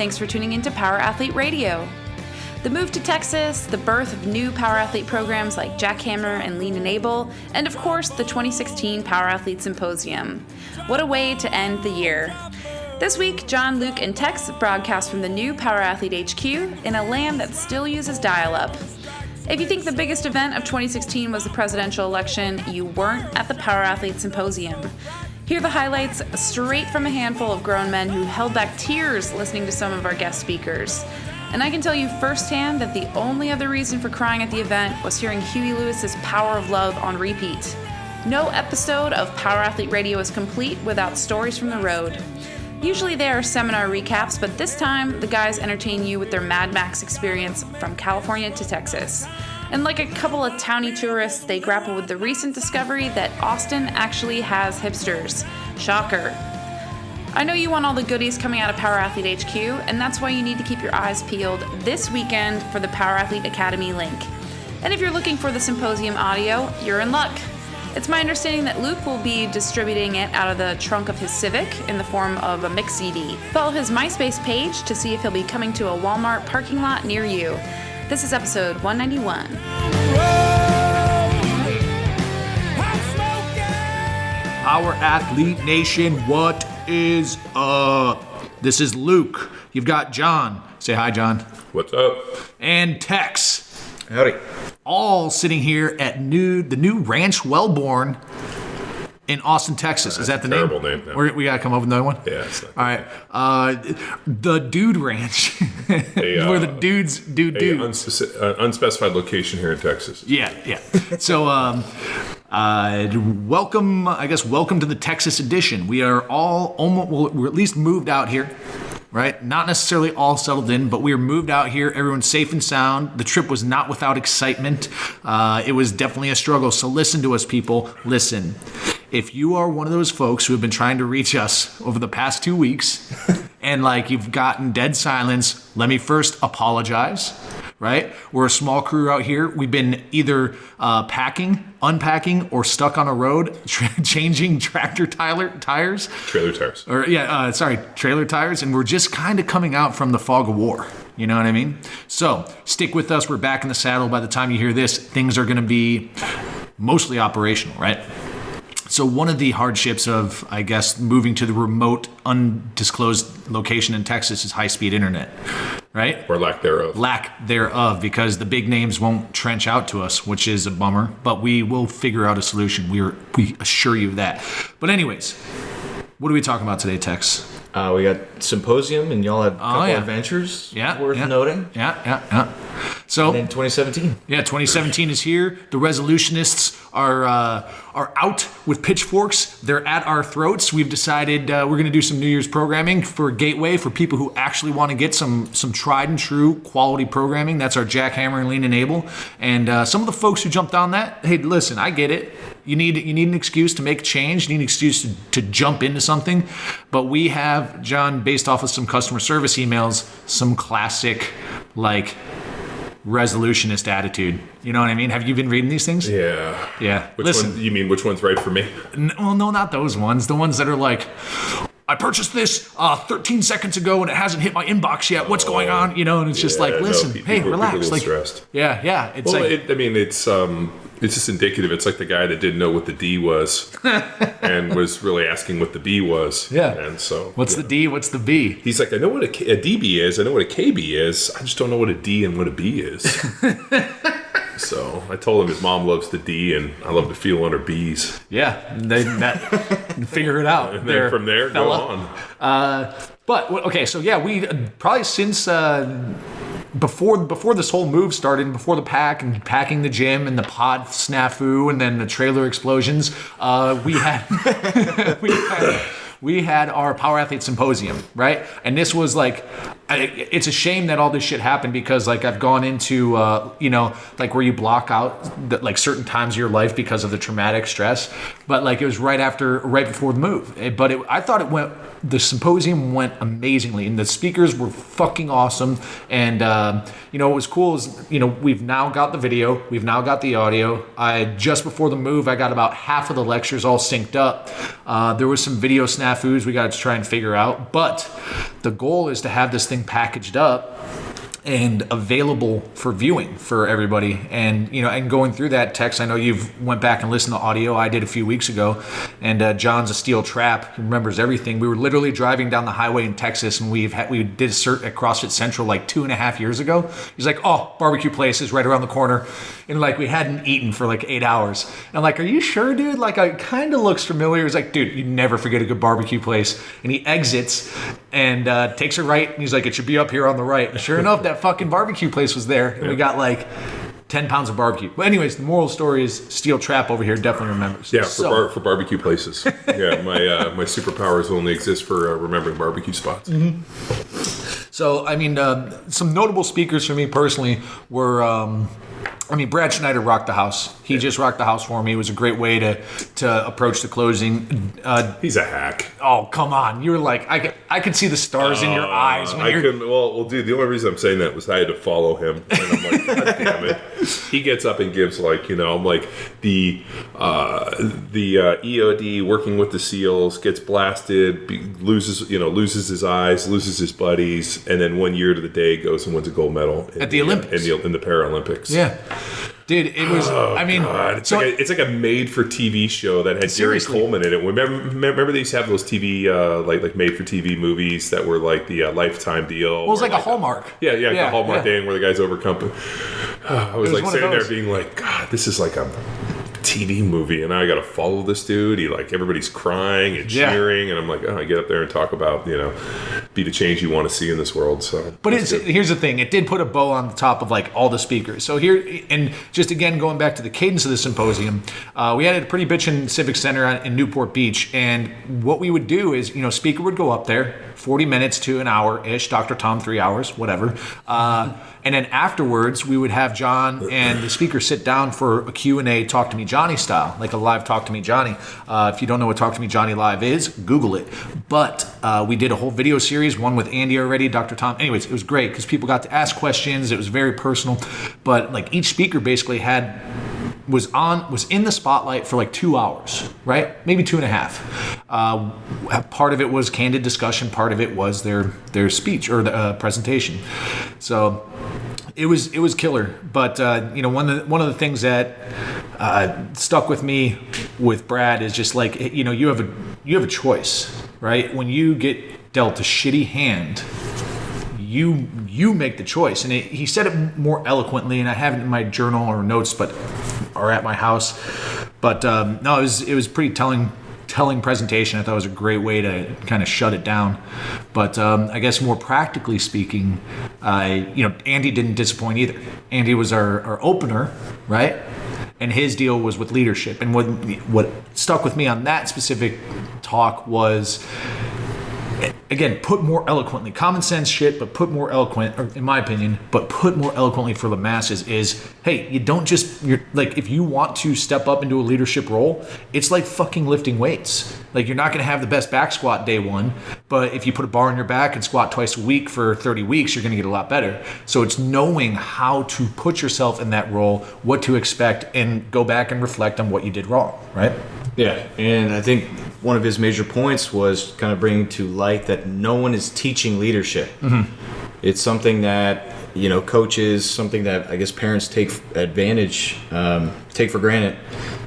thanks for tuning into Power Athlete Radio. The move to Texas, the birth of new Power Athlete programs like JACKHAMMER and Lean Able, and of course the 2016 Power Athlete Symposium. What a way to end the year. This week, John, Luke, and Tex broadcast from the new Power Athlete HQ in a land that still uses dial-up. If you think the biggest event of 2016 was the presidential election, you weren't at the Power Athlete Symposium. Here are the highlights straight from a handful of grown men who held back tears listening to some of our guest speakers. And I can tell you firsthand that the only other reason for crying at the event was hearing Huey Lewis's Power of Love on repeat. No episode of Power Athlete Radio is complete without stories from the road. Usually there are seminar recaps, but this time the guys entertain you with their Mad Max experience from California to Texas. And like a couple of towny tourists, they grapple with the recent discovery that Austin actually has hipsters. Shocker. I know you want all the goodies coming out of Power Athlete HQ, and that's why you need to keep your eyes peeled this weekend for the Power Athlete Academy link. And if you're looking for the symposium audio, you're in luck. It's my understanding that Luke will be distributing it out of the trunk of his Civic in the form of a mix CD. Follow his MySpace page to see if he'll be coming to a Walmart parking lot near you. This is episode 191. Power Athlete Nation, what is up? This is Luke. You've got John. Say hi, John. What's up? And Tex. Howdy. All sitting here at the new Ranch Welbourn in Austin, Texas. Is that the name? Terrible name. No. We got to come up with another one? Yeah. It's like all right. The Dude Ranch. Where the dudes do dudes. Unspecified location here in Texas. Yeah. So, welcome to the Texas edition. We are all we're at least moved out here. Right? Not necessarily all settled in, but we were moved out here. Everyone's safe and sound. The trip was not without excitement. It was definitely a struggle. So listen to us, people. Listen. If you are one of those folks who have been trying to reach us over the past 2 weeks and you've gotten dead silence, let me first apologize. Right? We're a small crew out here. We've been either packing, unpacking, or stuck on a road changing tractor tires. Trailer tires. Trailer tires. And we're just kind of coming out from the fog of war. You know what I mean? So stick with us. We're back in the saddle. By the time you hear this, things are going to be mostly operational, right? So one of the hardships of, I guess, moving to the remote, undisclosed location in Texas is high-speed internet, right? Or lack thereof. Lack thereof, because the big names won't trench out to us, which is a bummer. But we will figure out a solution. We assure you of that. But anyways, what are we talking about today, Tex? We got Symposium, and y'all had a couple adventures worth noting. Yeah. So, and then 2017. Yeah, 2017 is here. The resolutionists are out with pitchforks. They're at our throats. We've decided we're going to do some New Year's programming for Gateway for people who actually want to get some tried and true quality programming. That's our JACKHAMMER and Lean Able. And some of the folks who jumped on that, hey, listen, I get it. You need an excuse to make a change. You need an excuse to jump into something. But we have, John, based off of some customer service emails, some classic, resolutionist attitude. You know what I mean? Have you been reading these things? Yeah. Which one's right for me? No, not those ones. The ones that are I purchased this 13 seconds ago and it hasn't hit my inbox yet. What's going on? And it's just listen, hey, relax. People stressed. Yeah. It's just indicative. It's like the guy that didn't know what the D was and was really asking what the B was. Yeah. And so, what's the D? What's the B? He's like, I know what a DB is. I know what a KB is. I just don't know what a D and what a B is. So I told him his mom loves the D and I love to feel on her B's. Yeah. Figure it out. And then from there, fella. Go on. We probably since... Before this whole move started, before the pack and packing the gym and the pod snafu and then the trailer explosions, we had our Power Athlete Symposium, right? And this was it's a shame that all this shit happened because I've gone into where you block out certain times of your life because of the traumatic stress, but it was right before the move. I thought the symposium went amazingly and the speakers were fucking awesome. And what was cool is we've now got the video, we've now got the audio. Just before the move, I got about half of the lectures all synced up. There was some video snafus we got to try and figure out, but the goal is to have this thing thing packaged up and available for viewing for everybody. And, and going through that text, I know you've went back and listened to audio. I did a few weeks ago. And John's a steel trap. He remembers everything. We were literally driving down the highway in Texas, and we did a cert at CrossFit Central like 2.5 years ago. He's like, oh, barbecue place is right around the corner. And like, we hadn't eaten for like 8 hours. And I'm like, are you sure, dude? Like, it kind of looks familiar. He's like, dude, you never forget a good barbecue place. And he exits and takes a right. And he's like, it should be up here on the right. And sure enough, that fucking barbecue place was there. And we got like 10 pounds of barbecue. But anyways, the moral story is steel trap over here definitely remembers. Yeah, for barbecue places. Yeah, my superpowers only exist for remembering barbecue spots. Mm-hmm. So, I mean, some notable speakers for me personally were... Brad Schneider rocked the house. He just rocked the house for me. It was a great way to approach the closing. He's a hack. Oh, come on. You were like, I could see the stars in your eyes. Well, dude, the only reason I'm saying that was I had to follow him. And I'm like, God damn it. He gets up and gives I'm like, the EOD working with the SEALs, gets blasted, loses his eyes, loses his buddies, and then 1 year to the day goes and wins a gold medal at the Olympics. In the Paralympics. Yeah. Dude, it was. God. It's like a made-for-TV show that had Gary Coleman in it. Remember they used to have those TV like made-for-TV movies that were like the Lifetime deal. Well, it was like a Hallmark. The Hallmark thing where the guy's overcome. I was like sitting there being like, God, this is like a TV movie, and I got to follow this dude. Everybody's crying and cheering, and I'm like, I get up there and talk about be the change you want to see in this world. So, but here's the thing: it did put a bow on the top of like all the speakers. So here, and just again going back to the cadence of the symposium, we had a pretty bitchin' Civic Center in Newport Beach, and what we would do is, speaker would go up there, 40 minutes to an hour ish. Dr. Tom 3 hours, whatever. And then afterwards, we would have John and the speaker sit down for a Q&A, Talk to Me Johnny style, like a live Talk to Me Johnny. If you don't know what Talk to Me Johnny Live is, Google it. But we did a whole video series, one with Andy already, Dr. Tom. Anyways, it was great because people got to ask questions. It was very personal. But like each speaker basically was in the spotlight for like 2 hours, right? Maybe 2.5. Part of it was candid discussion. Part of it was their speech or the presentation. So it was killer. But one of the things that stuck with me with Brad is just like, you have a choice, right? When you get dealt a shitty hand, you make the choice. And he said it more eloquently, and I have it in my journal or notes, or at my house. But no, it was pretty telling presentation. I thought it was a great way to kind of shut it down. But I guess more practically speaking, Andy didn't disappoint either. Andy was our opener, right? And his deal was with leadership. And what stuck with me on that specific talk was, again, put more eloquently, common sense shit, but put more eloquent, or in my opinion, but put more eloquently for the masses is, hey, you're like, if you want to step up into a leadership role, it's like fucking lifting weights. Like, you're not going to have the best back squat day one, but if you put a bar on your back and squat twice a week for 30 weeks, you're going to get a lot better. So it's knowing how to put yourself in that role, what to expect, and go back and reflect on what you did wrong, right? Yeah, and I think one of his major points was kind of bringing to light that no one is teaching leadership. Mm-hmm. It's something that, coaches, something that I guess parents take advantage, take for granted,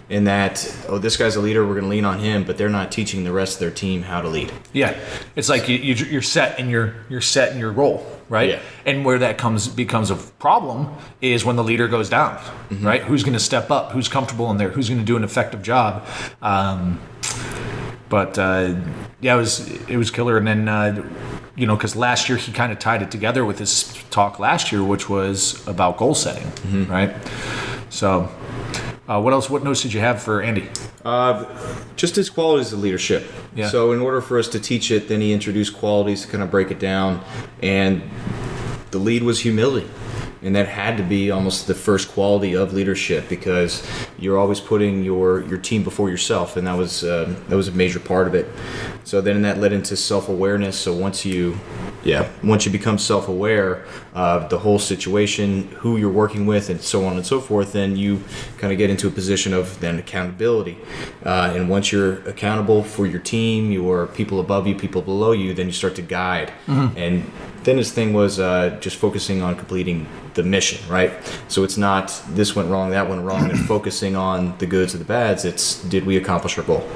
in that, this guy's a leader, we're going to lean on him, but they're not teaching the rest of their team how to lead. Yeah, it's like you're set in your role, right? Yeah. And where that becomes a problem is when the leader goes down, mm-hmm. right? Who's going to step up? Who's comfortable in there? Who's going to do an effective job? It was killer. And then, because last year he kind of tied it together with his talk last year, which was about goal setting, mm-hmm. right? So, what notes did you have for Andy? Just his qualities of leadership. Yeah. So in order for us to teach it, then he introduced qualities to kind of break it down. And the lead was humility. And that had to be almost the first quality of leadership, because you're always putting your team before yourself, and that was a major part of it. So then that led into self-awareness. So once you become self-aware of the whole situation, who you're working with, and so on and so forth, then you kind of get into a position of then accountability. And once you're accountable for your team, your people above you, people below you, then you start to guide. And then his thing was just focusing on completing the mission, right? So it's not this went wrong, that went wrong, and focusing on the goods and the bads. It's did we accomplish our goal?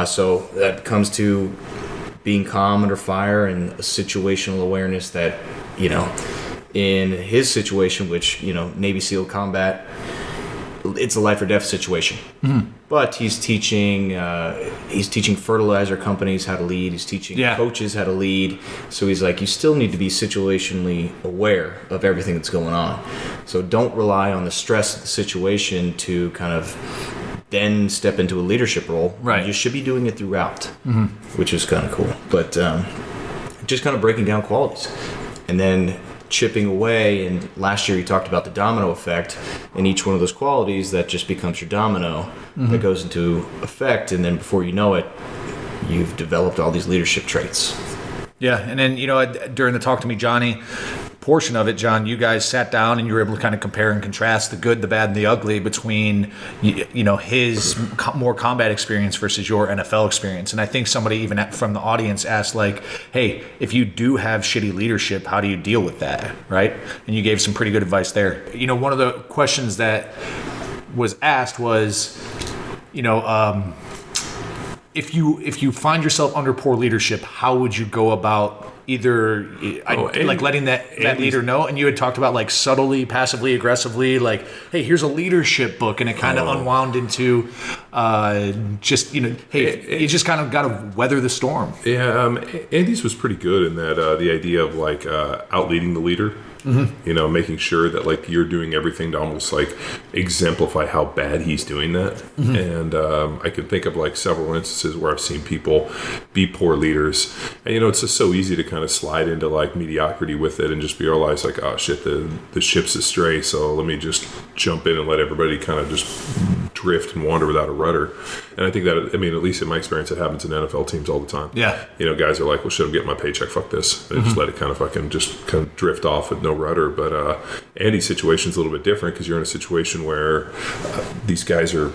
So that comes to being calm under fire and a situational awareness that, in his situation, which, Navy SEAL combat, it's a life or death situation. But he's teaching fertilizer companies how to lead. He's teaching coaches how to lead. So he's like, you still need to be situationally aware of everything that's going on. So don't rely on the stress of the situation to kind of then step into a leadership role. Right. You should be doing it throughout, which is kind of cool. But just kind of breaking down qualities and then chipping away. And last year you talked about the domino effect, and each one of those qualities that just becomes your domino that goes into effect. And then before you know it, you've developed all these leadership traits. Yeah. And then, during the Talk to Me, Johnny portion of it, John, you guys sat down and you were able to kind of compare and contrast the good, the bad, and the ugly between, his more combat experience versus your NFL experience. And I think somebody even from the audience asked, like, hey, if you do have shitty leadership, how do you deal with that, right? And you gave some pretty good advice there. One of the questions that was asked was, if you find yourself under poor leadership, how would you go about either letting that leader know? And you had talked about like subtly, passively, aggressively, like, hey, here's a leadership book, and it kind of unwound into you just kind of got to weather the storm. Yeah, Andy's was pretty good in that the idea of like outleading the leader. Making sure that like you're doing everything to almost like exemplify how bad he's doing that. And I can think of like several instances where I've seen people be poor leaders, and it's just so easy to kind of slide into like mediocrity with it and just realize like, oh shit, the ship's astray, so let me just jump in and let everybody kind of just drift and wander without a rudder. And I think that, at least in my experience, it happens in NFL teams all the time. Yeah. Guys are like, well, shit, I'm getting my paycheck, fuck this. And just let it kind of drift off with no rudder. But Andy's situation is a little bit different, because you're in a situation where these guys are,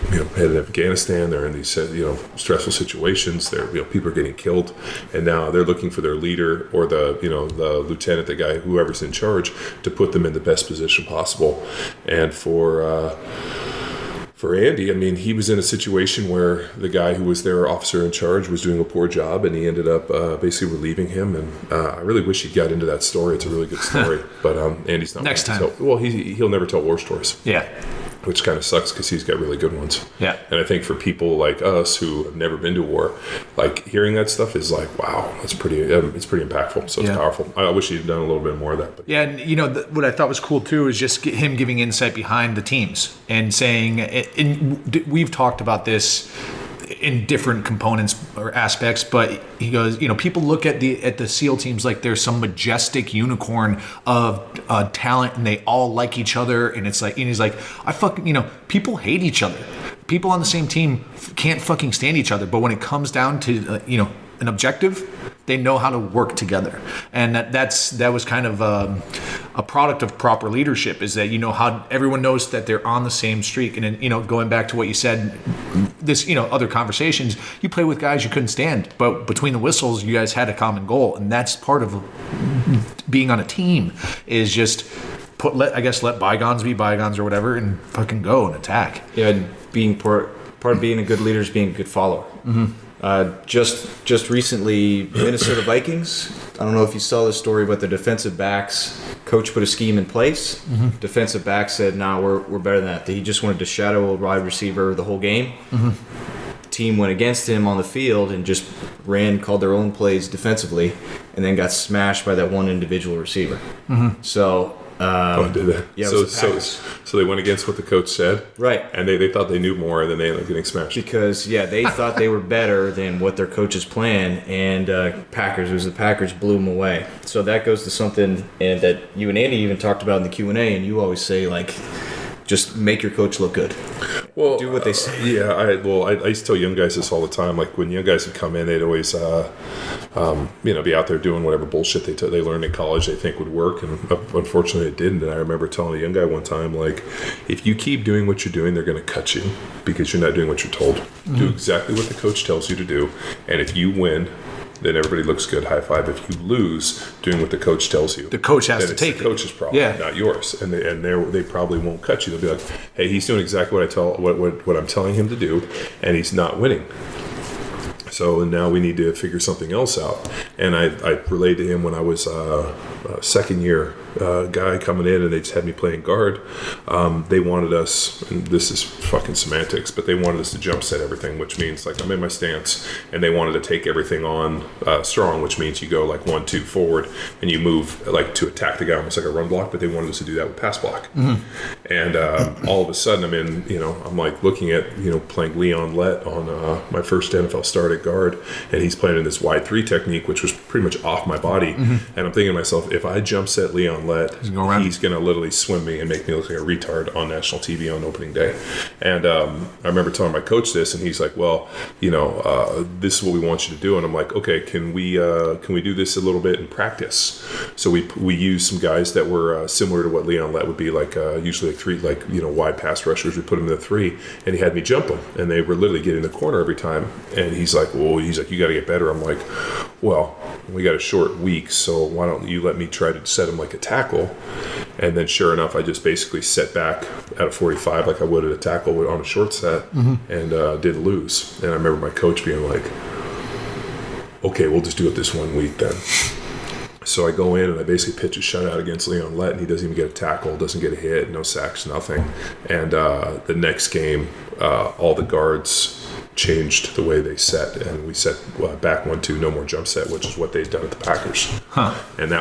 headed to Afghanistan. They're in these, stressful situations. They're, people are getting killed, and now they're looking for their leader or the lieutenant, the guy, whoever's in charge, to put them in the best position possible. And for Andy, he was in a situation where the guy who was their officer in charge was doing a poor job, and he ended up basically relieving him. And I really wish he got into that story. It's a really good story. But Andy's not. Next time. He'll never tell war stories. Yeah. Which kind of sucks, because he's got really good ones. Yeah. And I think for people like us who have never been to war, like hearing that stuff is like, wow, it's pretty impactful. So it's powerful. I wish he'd done a little bit more of that. But. Yeah, and what I thought was cool too is just him giving insight behind the teams and saying, and we've talked about this in different components or aspects, but he goes, people look at the SEAL teams like there's some majestic unicorn of talent, and they all like each other, and it's like, and he's like, people hate each other. People on the same team can't fucking stand each other, but when it comes down to an objective, they know how to work together. And that was kind of a product of proper leadership, is that how everyone knows that they're on the same streak. And then, going back to what you said, this other conversations, you play with guys you couldn't stand, but between the whistles you guys had a common goal. And that's part of being on a team, is just let bygones be bygones or whatever, and fucking go and attack. Yeah, being part of being a good leader is being a good follower. Just recently, Minnesota Vikings, I don't know if you saw this story, but the defensive backs coach put a scheme in place. Defensive back said, nah, we're better than that. He just wanted to shadow a wide receiver the whole game. Team went against him on the field and just called their own plays defensively, and then got smashed by that one individual receiver. So Did they? Yeah, so they went against what the coach said, right? And they thought they knew more, and then they ended up getting smashed because they thought they were better than what their coach's plan, and the Packers blew them away. So that goes to something and that you and Andy even talked about in the Q&A, and you always say like, just make your coach look good. Well, do what they say. I used to tell young guys this all the time. Like when young guys would come in, they'd always, be out there doing whatever bullshit they learned in college they think would work, and unfortunately it didn't. And I remember telling a young guy one time, like, if you keep doing what you're doing, they're going to cut you because you're not doing what you're told. Mm-hmm. Do exactly what the coach tells you to do, and if you win, then everybody looks good, high five. If you lose doing what the coach tells you, the coach has to take it. The coach's problem, not yours. And they probably won't cut you. They'll be like, hey, he's doing exactly what I'm telling him to do, and he's not winning. So now we need to figure something else out. And I relayed to him when I was second year guy coming in, and they just had me playing guard. They wanted us, and this is fucking semantics, but they wanted us to jump set everything, which means like I'm in my stance, and they wanted to take everything on strong, which means you go like 1-2 forward and you move like to attack the guy almost like a run block, but they wanted us to do that with pass block. Mm-hmm. And all of a sudden I'm like looking at playing Leon Lett on my first NFL start at guard, and he's playing in this wide 3 technique, which was pretty much off my body. Mm-hmm. And I'm thinking to myself, if I jump set Leon Lett, he's going to literally swim me and make me look like a retard on national TV on opening day. And I remember telling my coach this, and he's like, well, this is what we want you to do. And I'm like, okay, can we do this a little bit in practice? So we used some guys that were similar to what Leon Lett would be like, usually like 3, wide pass rushers. We put him in the 3, and he had me jump them, and they were literally getting the corner every time. And he's like, you got to get better. I'm like, well, we got a short week, so why don't you let me try to set him like a tackle? And then sure enough, I just basically set back at a 45 like I would at a tackle on a short set, mm-hmm. and did lose. And I remember my coach being like, okay, we'll just do it this 1 week then. So I go in and I basically pitch a shutout against Leon Lett, and he doesn't even get a tackle, doesn't get a hit, no sacks, nothing. And the next game, all the guards changed the way they set, and we set back 1-2, no more jump set, which is what they've done at the Packers. Huh. And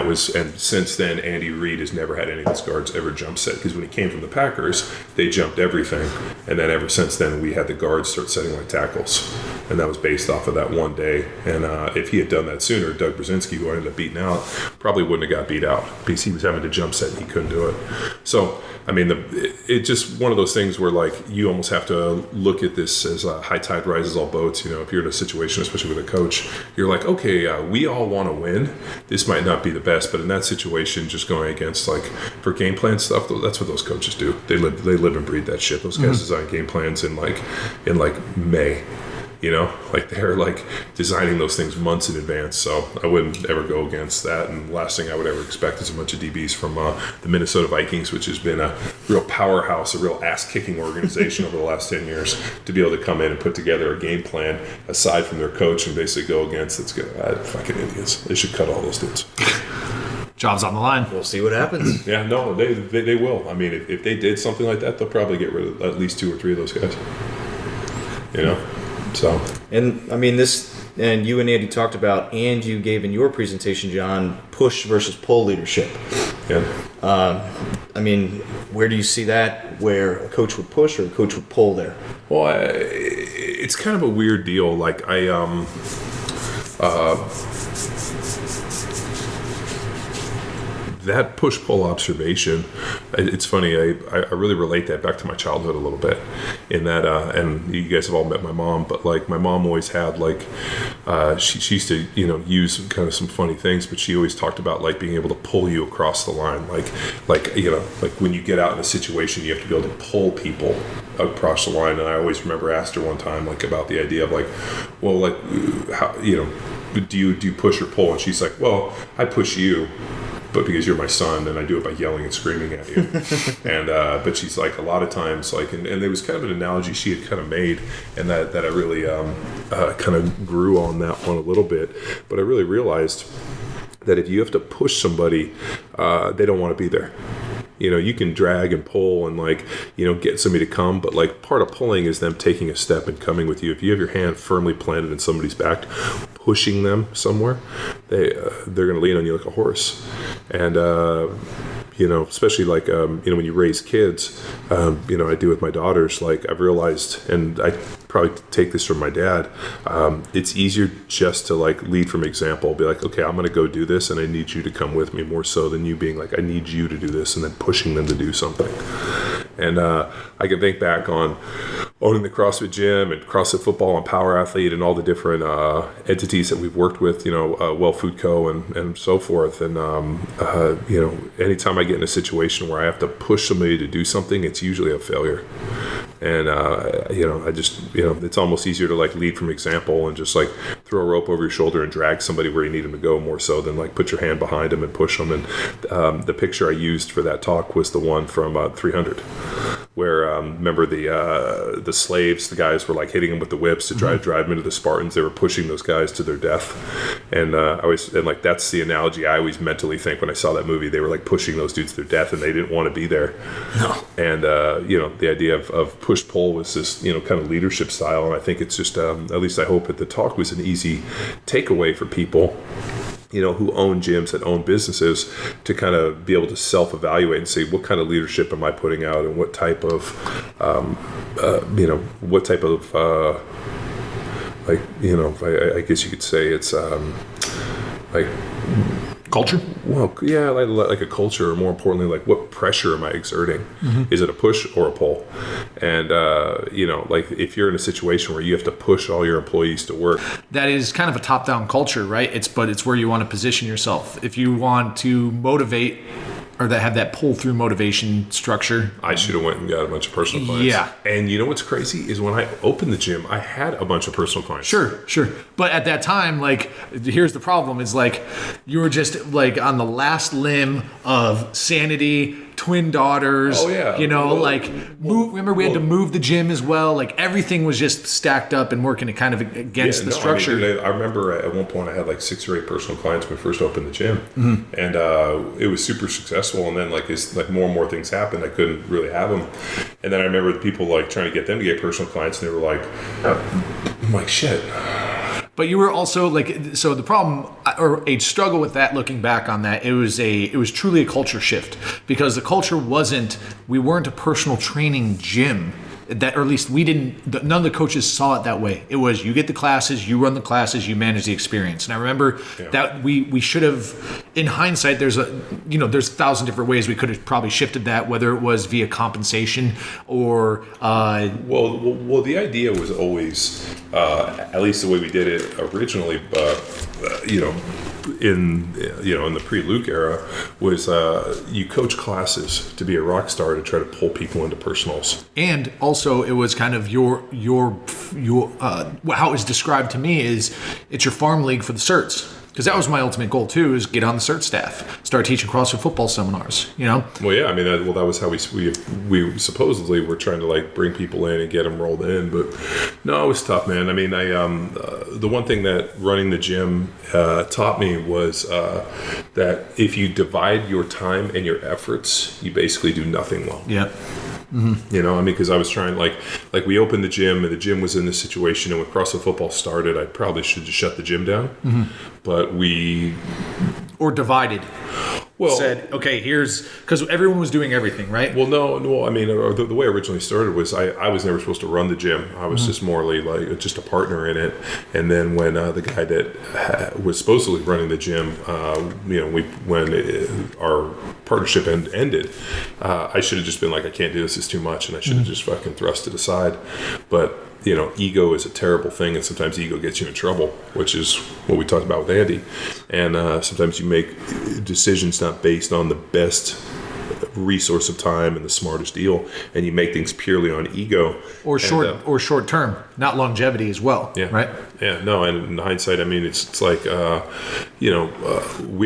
since then, Andy Reid has never had any of his guards ever jump set, because when he came from the Packers, they jumped everything, and then ever since then, we had the guards start setting like tackles, and that was based off of that one day. And if he had done that sooner, Doug Brzezinski, who I ended up beating out, probably wouldn't have got beat out because he was having to jump set and he couldn't do it. So it's just one of those things where like you almost have to look at this as a high tide rises all boats. If you're in a situation, especially with a coach, you're like, okay, we all want to win. This might not be the best, but in that situation, just going against like for game plan stuff, that's what those coaches do. They live and breathe that shit. Those guys mm-hmm. design game plans in May. Like they're like designing those things months in advance. So I wouldn't ever go against that. And the last thing I would ever expect is a bunch of DBs from the Minnesota Vikings, which has been a real powerhouse, a real ass-kicking organization over the last 10 years, to be able to come in and put together a game plan aside from their coach and basically go against. It's good. Fucking idiots. They should cut all those dudes. Job's on the line. We'll see what happens. Yeah, no, they will. I mean, if they did something like that, they'll probably get rid of at least 2 or 3 of those guys. So, and and you and Andy talked about, and you gave in your presentation, John, push versus pull leadership. Yeah. Where do you see that? Where a coach would push or a coach would pull there? Well, it's kind of a weird deal. Like that push-pull observation, it's funny, I really relate that back to my childhood a little bit, in that, and you guys have all met my mom, but like my mom always had like, she used to, use kind of some funny things, but she always talked about like being able to pull you across the line, like when you get out in a situation, you have to be able to pull people across the line. And I always remember asked her one time like about the idea of like, well, like how, do you push or pull? And she's like, well, I push you, but because you're my son, and I do it by yelling and screaming at you. And but she's like, a lot of times, like, and there was kind of an analogy she had kind of made, and that I really kind of grew on that one a little bit. But I really realized that if you have to push somebody, they don't want to be there. You can drag and pull and like, get somebody to come, but like part of pulling is them taking a step and coming with you. If you have your hand firmly planted in somebody's back, pushing them somewhere, they're going to lean on you like a horse. And especially like, when you raise kids, I do with my daughters, like I've realized, and I probably take this from my dad, it's easier just to like lead from example, be like, okay, I'm going to go do this and I need you to come with me, more so than you being like, I need you to do this and then pushing them to do something. And I can think back on owning the CrossFit gym and CrossFit football and Power Athlete and all the different entities that we've worked with, Well Food Co. and so forth. And, anytime I get in a situation where I have to push somebody to do something, it's usually a failure. And, I just, it's almost easier to like lead from example and just like throw a rope over your shoulder and drag somebody where you need them to go, more so than like put your hand behind them and push them. And the picture I used for that talk was the one from 300, where remember the slaves, the guys were like hitting them with the whips to try to drive them into the Spartans. They were pushing those guys to their death. And that's the analogy I always mentally think when I saw that movie. They were like pushing those dudes to their death and they didn't want to be there. No. And the idea of push pull was this kind of leadership style, and I think it's just at least I hope that the talk was an easy takeaway for people who own gyms, that own businesses, to kind of be able to self-evaluate and say, what kind of leadership am I putting out, and what type of I guess you could say it's like culture? Well, yeah, like a culture, or more importantly, like what pressure am I exerting? Is it a push or a pull? And, like if you're in a situation where you have to push all your employees to work. That is kind of a top-down culture, right? But it's where you want to position yourself. If you want to motivate or that have that pull-through motivation structure. I should have went and got a bunch of personal clients. Yeah. And you know what's crazy is when I opened the gym, I had a bunch of personal clients. Sure. But at that time, like, here's the problem, is like, you were just like on the last limb of sanity, twin daughters. Oh, yeah. Remember we had to move the gym as well. Like, everything was just stacked up and working kind of against the structure. I remember at one point I had like 6 or 8 personal clients when I first opened the gym. And it was super successful. And then as more and more things happened, I couldn't really have them. And then I remember the people like trying to get them to get personal clients, and they were like, I'm like, shit. But you were also like, so the problem or a struggle with that, looking back on that, it was truly a culture shift, because the culture we weren't a personal training gym. That, or at least none of the coaches saw it that way. It was, you get the classes, you run the classes, you manage the experience. And I remember that we should have, in hindsight, there's 1,000 different ways we could have probably shifted that, whether it was via compensation or well, the idea was always, at least the way we did it originally, in the pre-Luke era, was you coach classes to be a rock star, to try to pull people into personals. And also it was kind of your how it was described to me is it's your farm league for the certs. Because that was my ultimate goal too, is get on the cert staff, start teaching CrossFit football seminars, Well, yeah, I mean, that was how we supposedly were trying to like bring people in and get them rolled in, but no, it was tough, man. I mean, the one thing that running the gym taught me was that if you divide your time and your efforts, you basically do nothing well. Yeah. Because I was trying, like we opened the gym, and the gym was in this situation, and when CrossFit football started, I probably should just shut the gym down, but or divided. Well, said, okay, because everyone was doing everything, right? Well, no. I mean, the way I originally started was I was never supposed to run the gym. I was just morally like just a partner in it. And then when the guy that was supposedly running the gym, when our partnership ended, I should have just been like, I can't do this. It's too much, and I should have just fucking thrust it aside. But ego is a terrible thing, and sometimes ego gets you in trouble, which is what we talked about with Andy. And sometimes you make decisions not based on the best resource of time and the smartest deal, and you make things purely on ego or short term, not longevity as well. Yeah. Right. Yeah. No. And in hindsight, I mean, it's like we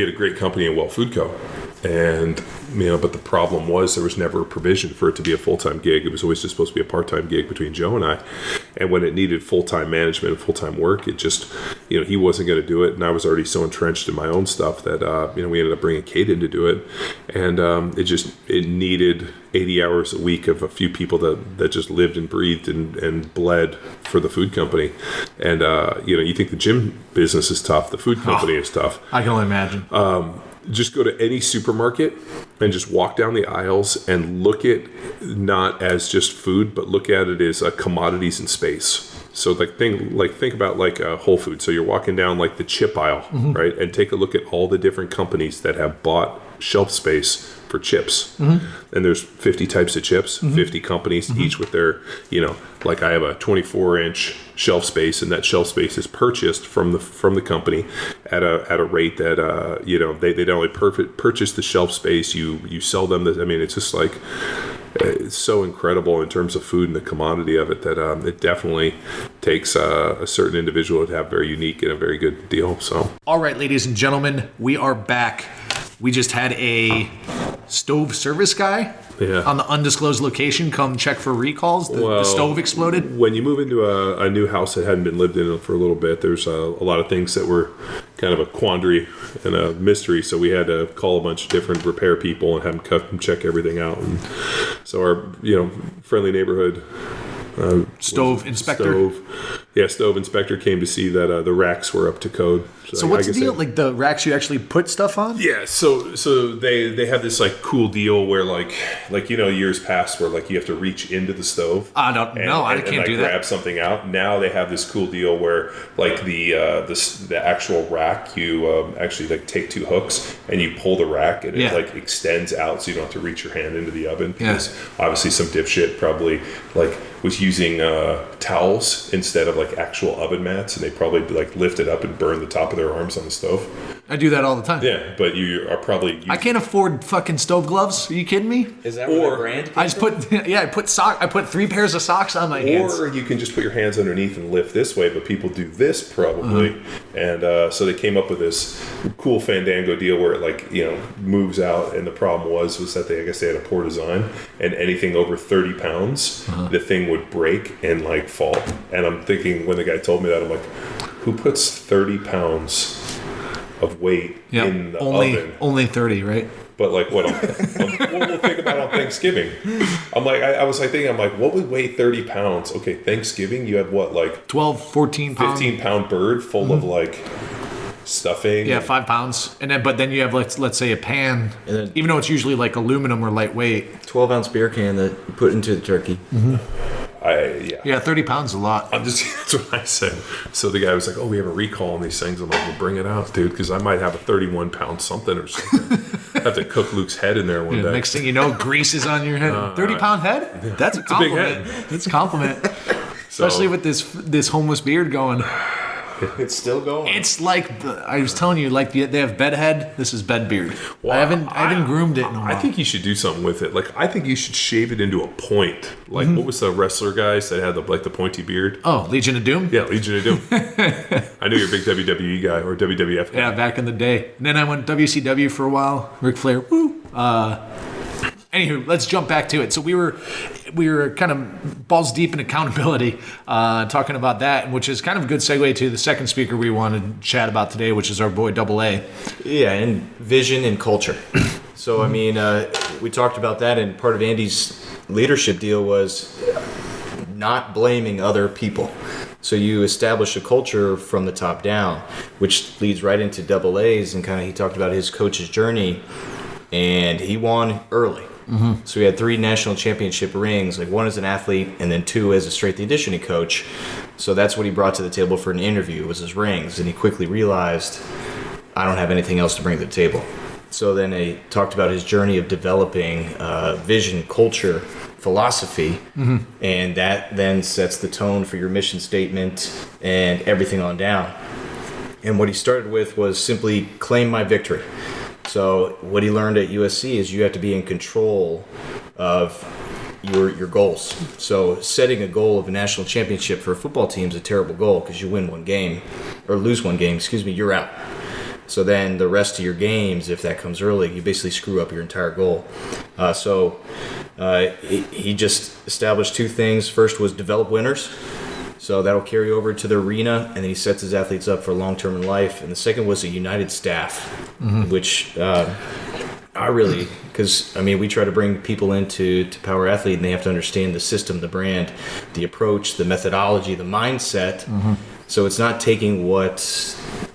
had a great company in Well Food Co. And, but the problem was there was never a provision for it to be a full-time gig. It was always just supposed to be a part-time gig between Joe and I. And when it needed full-time management and full-time work, it just, he wasn't going to do it. And I was already so entrenched in my own stuff that, we ended up bringing Kate in to do it. And it needed 80 hours a week of a few people that just lived and breathed and bled for the food company. And, you think the gym business is tough. The food company is tough. I can only imagine. just go to any supermarket and just walk down the aisles and look at not as just food, but look at it as commodities in space. So think about Whole Foods. So you're walking down like the chip aisle, right? And take a look at all the different companies that have bought shelf space for chips. And there's 50 types of chips, 50 companies, each with their, like I have a 24-inch shelf space, and that shelf space is purchased from the company at a rate that they don't only purchase the shelf space, you sell them. It's just like, it's so incredible in terms of food and the commodity of it that it definitely takes a certain individual to have very unique and a very good deal. So, all right, ladies and gentlemen, we are back. We just had a stove service guy on the undisclosed location come check for recalls. The stove exploded. When you move into a new house that hadn't been lived in for a little bit, there's a lot of things that were kind of a quandary and a mystery. So we had to call a bunch of different repair people and have them come check everything out. And so our friendly neighborhood stove inspector came to see that the racks were up to code. So what's the deal? Like the racks you actually put stuff on? Yeah, so they have this like cool deal where like years past where like you have to reach into the stove. I can't do that. Grab something out. Now they have this cool deal where like the actual rack you actually like take two hooks and you pull the rack and it like extends out so you don't have to reach your hand into the oven because obviously some dipshit probably like was using towels instead of like actual oven mats, and they probably like lift it up and burn the top of their arms on the stove. I do that all the time. Yeah, but you are probably... I can't afford fucking stove gloves. Are you kidding me? Is that what the brand? I just I put 3 pairs of socks on my hands. Or you can just put your hands underneath and lift this way, but people do this probably. And so they came up with this cool Fandango deal where it like, moves out, and the problem was that they had a poor design, and anything over 30 pounds, the thing would break and like fall. And I'm thinking, when the guy told me that, I'm like, who puts 30 pounds of weight in the oven? Only 30, right? But like what we'll think about on Thanksgiving. I'm like, I was like thinking, I'm like, what would weigh 30 pounds? Okay, Thanksgiving, you have what, like 12, 14 pound 15 pound bird full of like stuffing. Yeah, 5 pounds. But then you have let's say a pan, and then, even though it's usually like aluminum or lightweight. 12-ounce beer can that you put into the turkey. 30 pounds is a lot. That's what I said. So the guy was like, "Oh, we have a recall on these things." I'm like, "Well, bring it out, dude, because I might have a 31-pound something or something. Have to cook Luke's head in there one day." Next thing you know, grease is on your head. 30-pound head? Yeah. That's a compliment. It's a big head. That's a compliment. Especially with this homeless beard going. It's still going. It's like I was telling you, like they have bed head. This is bed beard. Well, I haven't groomed it in a while. I think you should do something with it. Like I think you should shave it into a point. Like what was the wrestler guys that had the pointy beard? Oh, Legion of Doom. Yeah, Legion of Doom. I knew you're a big WWE guy or WWF guy. Yeah, back in the day. And then I went WCW for a while. Ric Flair. Woo. Anywho, let's jump back to it. So we were kind of balls deep in accountability, talking about that, which is kind of a good segue to the second speaker we want to chat about today, which is our boy Double A. Yeah, and vision and culture. So, we talked about that, and part of Andy's leadership deal was not blaming other people. So you establish a culture from the top down, which leads right into Double A's, and he talked about his coach's journey, and he won early. So he had 3 national championship rings, like 1 as an athlete and then 2 as a strength and conditioning coach. So that's what he brought to the table for an interview, was his rings. And he quickly realized, I don't have anything else to bring to the table. So then he talked about his journey of developing vision, culture, philosophy, and that then sets the tone for your mission statement and everything on down. And what he started with was simply claim my victory. So what he learned at USC is you have to be in control of your goals. So setting a goal of a national championship for a football team is a terrible goal because you win one game, or lose one game, you're out. So then the rest of your games, if that comes early, you basically screw up your entire goal. He just established 2 things. First was develop winners. So that'll carry over to the arena, and then he sets his athletes up for long-term in life. And the second was a united staff, which we try to bring people into Power Athlete, and they have to understand the system, the brand, the approach, the methodology, the mindset. So it's not taking what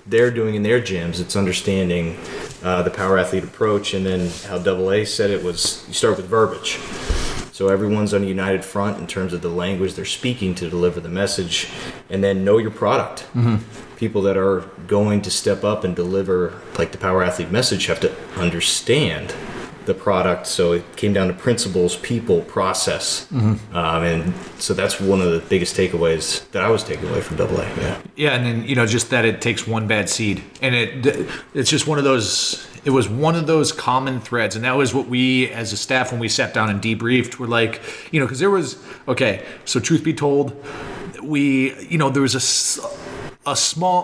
they're doing in their gyms. It's understanding the Power Athlete approach, and then how AA said it was you start with verbiage. So everyone's on a united front in terms of the language they're speaking to deliver the message, and then know your product. People that are going to step up and deliver like the Power Athlete message have to understand the product. So it came down to principles, people, process. And so that's one of the biggest takeaways that I was taking away from AA. Yeah, and then, just that it takes one bad seed. And it's just one of those, it was one of those common threads. And that was what we, as a staff, when we sat down and debriefed, were like, because there was, so truth be told, there was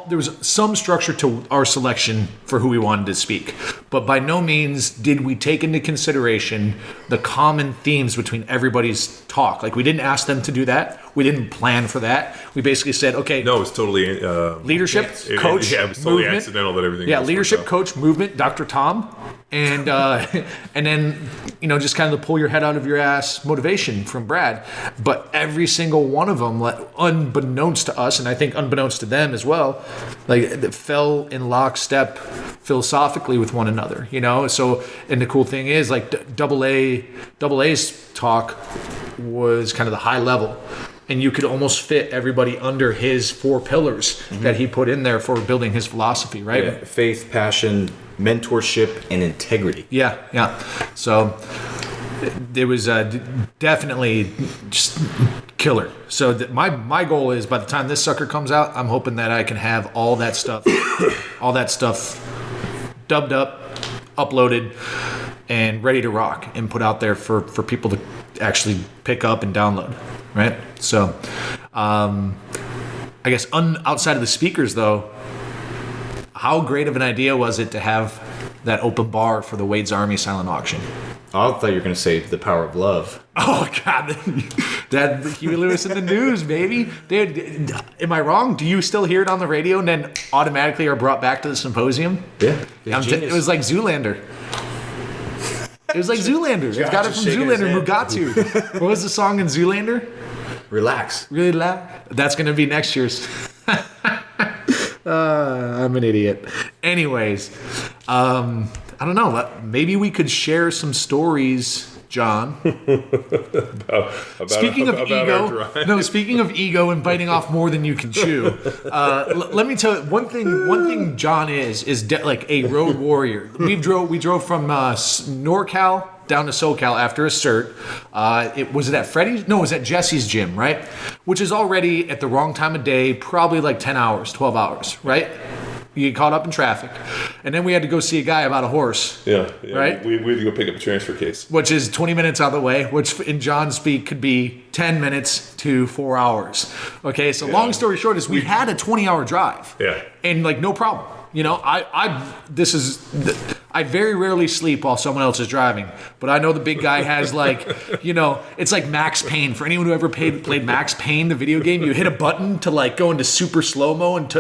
there was some structure to our selection for who we wanted to speak, but by no means did we take into consideration the common themes between everybody's talk. Like, we didn't ask them to do that. We didn't plan for that. We basically said, okay. No, it was totally leadership, coach, it was totally movement. accidental that everything. Yeah, leadership, coach, movement, Dr. Tom, and and then just kind of the pull your head out of your ass motivation from Brad. But every single one of them, unbeknownst to us, and I think unbeknownst to them as well, it fell in lockstep philosophically with one another. So, and the cool thing is, AA's talk was kind of the high level, and you could almost fit everybody under his 4 pillars that he put in there for building his philosophy, right? Yeah. Faith, passion, mentorship, and integrity. Yeah. So it was definitely just killer. So my goal is, by the time this sucker comes out, I'm hoping that I can have all that stuff dubbed up, uploaded, and ready to rock and put out there for people to actually pick up and download, right? So I guess outside of the speakers, though, how great of an idea was it to have that open bar for the Wade's Army silent auction? I thought you were going to say the power of love. Oh, God. That Huey Lewis in the news, baby. Dude, am I wrong? Do you still hear it on the radio and then automatically are brought back to the symposium? Yeah. It was like Zoolander. It was like Zoolander. It's got it from Zoolander. Mugatu. What was the song in Zoolander? Relax. Really loud. That's going to be next year's. I'm an idiot. Anyways, I don't know. Maybe we could share some stories, John. Speaking of ego and biting off more than you can chew. Let me tell you one thing. John is like a road warrior. We drove from NorCal down to SoCal after a cert. Was it at Freddy's? No, it was at Jesse's gym, right? Which is already at the wrong time of day, probably like 10 hours, 12 hours, right? You get caught up in traffic. And then we had to go see a guy about a horse. Yeah. Right? We had to go pick up a transfer case. Which is 20 minutes out of the way, which in John's speak could be 10 minutes to 4 hours. Okay, so long story short is we had a 20-hour drive. Yeah. And no problem. I very rarely sleep while someone else is driving, but I know the big guy has it's like Max Payne. For anyone who ever played Max Payne, the video game, you hit a button to go into super slow-mo and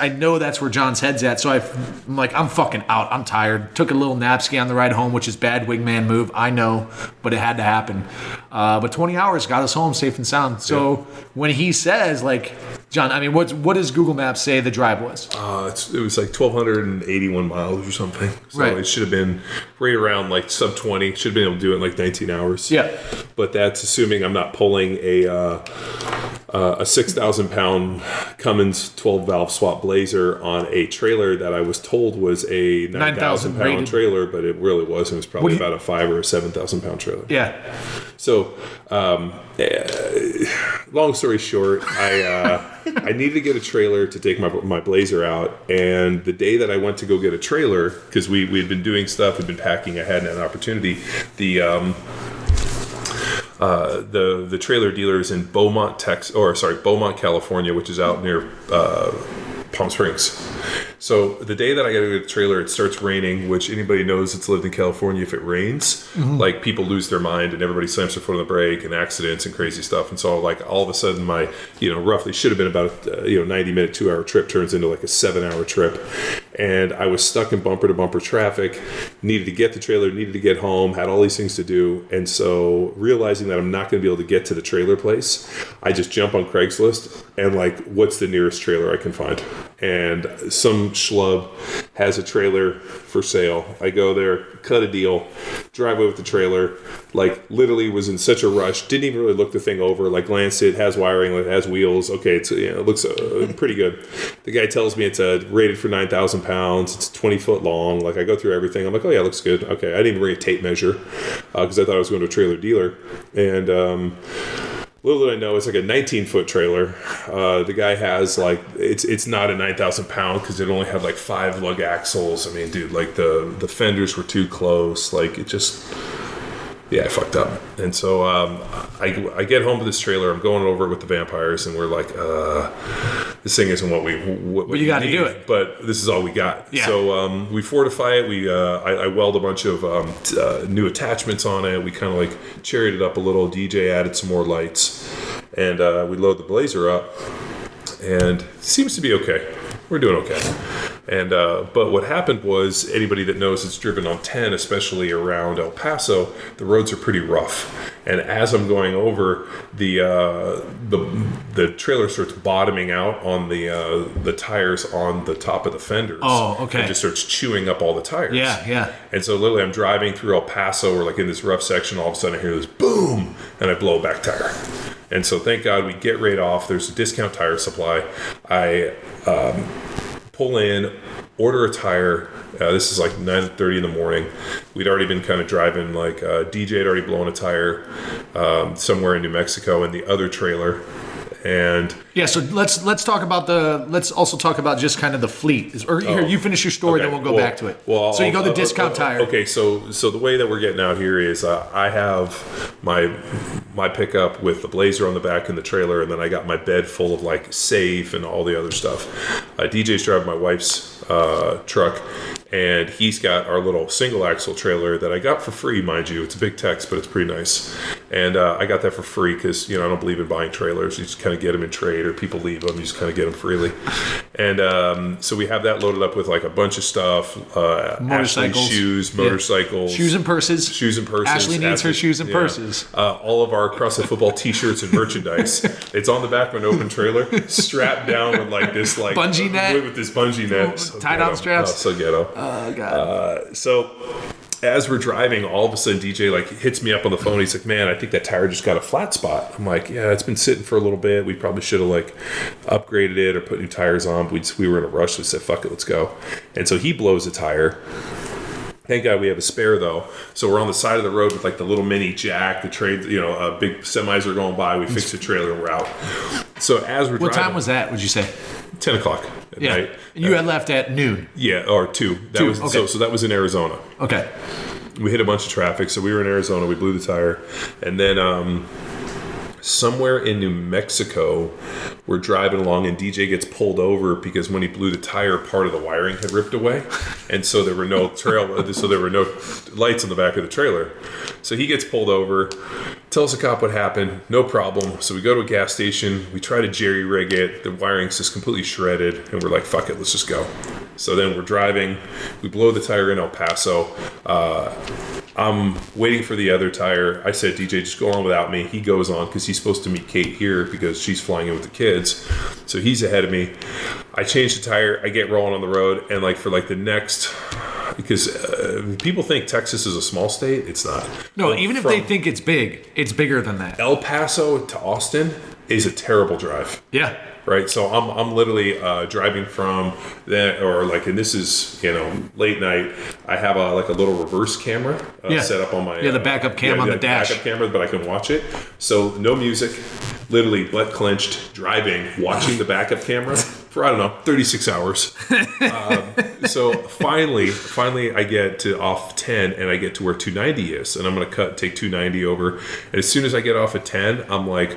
I know that's where John's head's at. So I'm like, I'm fucking out. I'm tired. Took a little napski on the ride home, which is bad wingman move. I know, but it had to happen. But 20 hours got us home safe and sound. So when he says John, I mean, what does Google Maps say the drive was? It was like 1,281 miles or something. So It should have been right around sub 20. Should have been able to do it in 19 hours. Yeah. But that's assuming I'm not pulling a 6,000 pound Cummins 12 valve swap Blazer on a trailer that I was told was a 9,000 pound rated trailer, but it really wasn't. It was probably about a 5,000 or a 7,000 pound trailer. Yeah. So, long story short, I needed to get a trailer to take my Blazer out, and the day that I went to go get a trailer, because we had been doing stuff, we'd been packing, I hadn't had an opportunity. The trailer dealers in Beaumont, California, which is out near Palm Springs. So the day that I got to get a trailer, it starts raining, which anybody knows that's lived in California, if it rains, people lose their mind and everybody slams their foot on the brake and accidents and crazy stuff. And so all of a sudden my, roughly should have been about 90-minute, 2-hour trip turns into a 7-hour trip. And I was stuck in bumper to bumper traffic, needed to get the trailer, needed to get home, had all these things to do. And so realizing that I'm not going to be able to get to the trailer place, I just jump on Craigslist and what's the nearest trailer I can find? and some schlub has a trailer for sale. I go there, cut a deal, drive away with the trailer, like literally was in such a rush, didn't even really look the thing over, like glanced it, has wiring, it has wheels, okay, it's, it looks pretty good. The guy tells me it's rated for 9,000 pounds, it's 20 foot long, like I go through everything, I'm like, oh yeah, it looks good, okay. I didn't even bring a tape measure, because I thought I was going to a trailer dealer, and little did I know, it's like a 19-foot trailer. The guy has like, it's not a 9,000 pound because it only had like 5 lug axles. I mean, dude, like the fenders were too close. Like it just, yeah, I fucked up. And so I get home to this trailer. I'm going over it with the vampires, and we're like, this thing isn't what you got to do it. But this is all we got. Yeah. So we fortify it. I weld a bunch of new attachments on it. We kind of like cherried it up a little. DJ added some more lights, and we load the Blazer up, and it seems to be okay. We're doing okay. And but what happened was, anybody that knows it's driven on 10, especially around El Paso, the roads are pretty rough. And as I'm going over, the trailer starts bottoming out on the tires on the top of the fenders. Oh, okay. It just starts chewing up all the tires. Yeah. And so literally I'm driving through El Paso, or like in this rough section, all of a sudden I hear this boom, and I blow a back tire. And so thank God we get right off. There's a discount tire supply. I pull in, order a tire. This is like 9:30 in the morning. We'd already been kind of driving, like DJ had already blown a tire somewhere in New Mexico in the other trailer. And yeah, so let's also talk about just kind of the fleet. Here, you finish your story, okay. Then we'll go back to it. Well, so you go the discount tire. Okay, so the way that we're getting out here is I have my pickup with the Blazer on the back and the trailer, and then I got my bed full of like safe and all the other stuff. DJ's driving my wife's truck, and he's got our little single axle trailer that I got for free, mind you. It's a big Tex, but it's pretty nice. And I got that for free because, I don't believe in buying trailers. You just kind of get them in trade, or people leave them. You just kind of get them freely. And so we have that loaded up with like a bunch of stuff. Motorcycles. Ashley shoes, motorcycles. Shoes and purses. Ashley needs her shoes and purses. All of our CrossFit Football t-shirts and merchandise. It's on the back of an open trailer, strapped down with like this like bungee net. With this bungee net. So tied on straps. So ghetto. Oh, God. So as we're driving, all of a sudden DJ like hits me up on the phone. He's like, man, I think that tire just got a flat spot. I'm like, yeah, it's been sitting for a little bit. We probably should have like upgraded it or put new tires on. But we were in a rush. We said, fuck it, let's go. And so he blows a tire. Thank God we have a spare though. So we're on the side of the road with like the little mini jack, the trade, big semis are going by. We fix the trailer and we're out. So as we're driving. What time was that, would you say? 10 o'clock at night. You had left at noon. Yeah, or 2. Okay. So that was in Arizona. Okay. We hit a bunch of traffic. So we were in Arizona. We blew the tire. And then somewhere in New Mexico, we're driving along and DJ gets pulled over because when he blew the tire, part of the wiring had ripped away. And so there were no lights on the back of the trailer. So he gets pulled over, tells the cop what happened, no problem. So we go to a gas station, we try to jerry-rig it, the wiring's just completely shredded, and we're like, fuck it, let's just go. So then we're driving, we blow the tire in El Paso. I'm waiting for the other tire. I said, DJ, just go on without me. He goes on because he's supposed to meet Kate here because she's flying in with the kids. So he's ahead of me. I change the tire, I get rolling on the road, and like for like the next... Because people think Texas is a small state. It's not. No, even if they think it's big, it's bigger than that. El Paso to Austin is a terrible drive. Yeah. Right. So I'm literally driving from that, or like, and this is late night. I have a little reverse camera set up on my the backup cam on the dash. Backup camera, but I can watch it. So no music. Literally butt clenched, driving, watching the backup camera for, 36 hours. So finally I get to off 10 and I get to where 290 is. And I'm going to take 290 over. And as soon as I get off at 10, I'm like,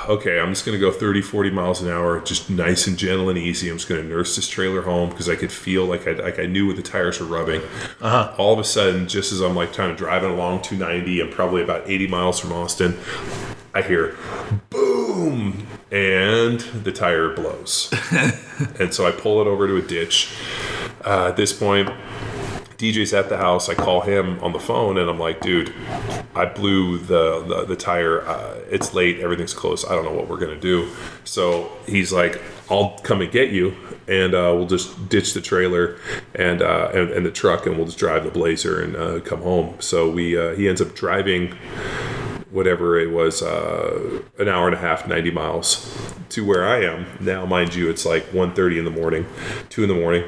okay, I'm just going to go 30, 40 miles an hour, just nice and gentle and easy. I'm just going to nurse this trailer home because I could feel like I knew where the tires were rubbing. Uh-huh. All of a sudden, just as I'm like kind of driving along 290, I'm probably about 80 miles from Austin, I hear boom, and the tire blows. And so I pull it over to a ditch. At this point, DJ's at the house. I call him on the phone, and I'm like, dude, I blew the tire. It's late. Everything's closed. I don't know what we're going to do. So he's like, I'll come and get you, and we'll just ditch the trailer and the truck, and we'll just drive the Blazer and come home. So he ends up driving whatever it was, an hour and a half, 90 miles to where I am. Now, mind you, it's like 1:30 in the morning, 2 in the morning.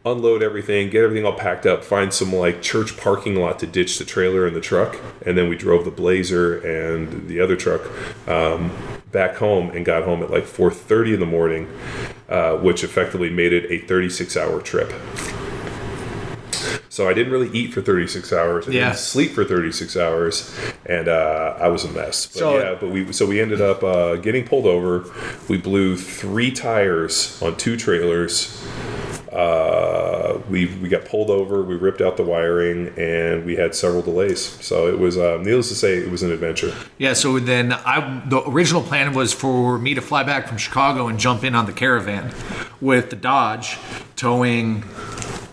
Unload everything, get everything all packed up, find some like church parking lot to ditch the trailer and the truck, and then we drove the Blazer and the other truck back home and got home at like 4:30 in the morning, which effectively made it a 36-hour trip. So I didn't really eat for 36 hours. I didn't sleep for 36 hours, and I was a mess. But we ended up getting pulled over. We blew 3 tires on 2 trailers. We got pulled over. We ripped out the wiring, and we had several delays. So it was, needless to say, it was an adventure. Yeah. So then the original plan was for me to fly back from Chicago and jump in on the Caravan with the Dodge, towing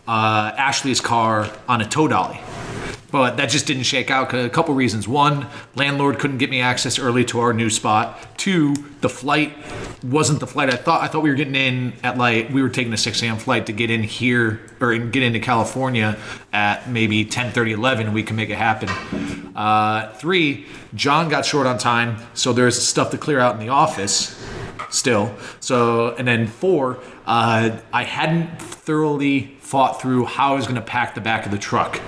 Ashley's car on a tow dolly. But that just didn't shake out. A couple reasons. 1, landlord couldn't get me access early to our new spot. 2, the flight wasn't the flight I thought. I thought we were getting in at we were taking a 6 a.m. flight to get in here or get into California at maybe 10:30, 11. We can make it happen. 3, John got short on time, so there's stuff to clear out in the office still. So, and then 4, I hadn't thoroughly thought through how I was going to pack the back of the truck.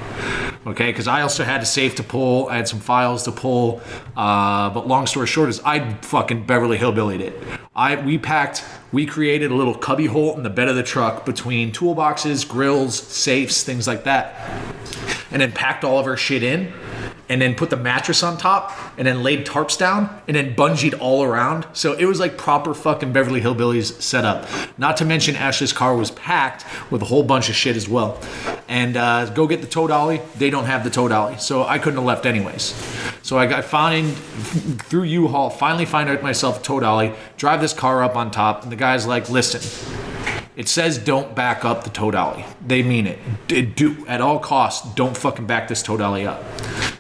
Okay, because I also had a safe to pull. I had some files to pull. But long story short is I fucking Beverly Hillbillied it. We created a little cubby hole in the bed of the truck between toolboxes, grills, safes, things like that. And then packed all of our shit in. And then put the mattress on top, and then laid tarps down, and then bungeed all around. So it was like proper fucking Beverly Hillbillies setup. Not to mention Ashley's car was packed with a whole bunch of shit as well. And go get the tow dolly. They don't have the tow dolly, so I couldn't have left anyways. So I got through U-Haul, finally find out myself a tow dolly, drive this car up on top, and the guy's like, listen, it says don't back up the tow dolly. They mean it. Do at all costs, don't fucking back this tow dolly up.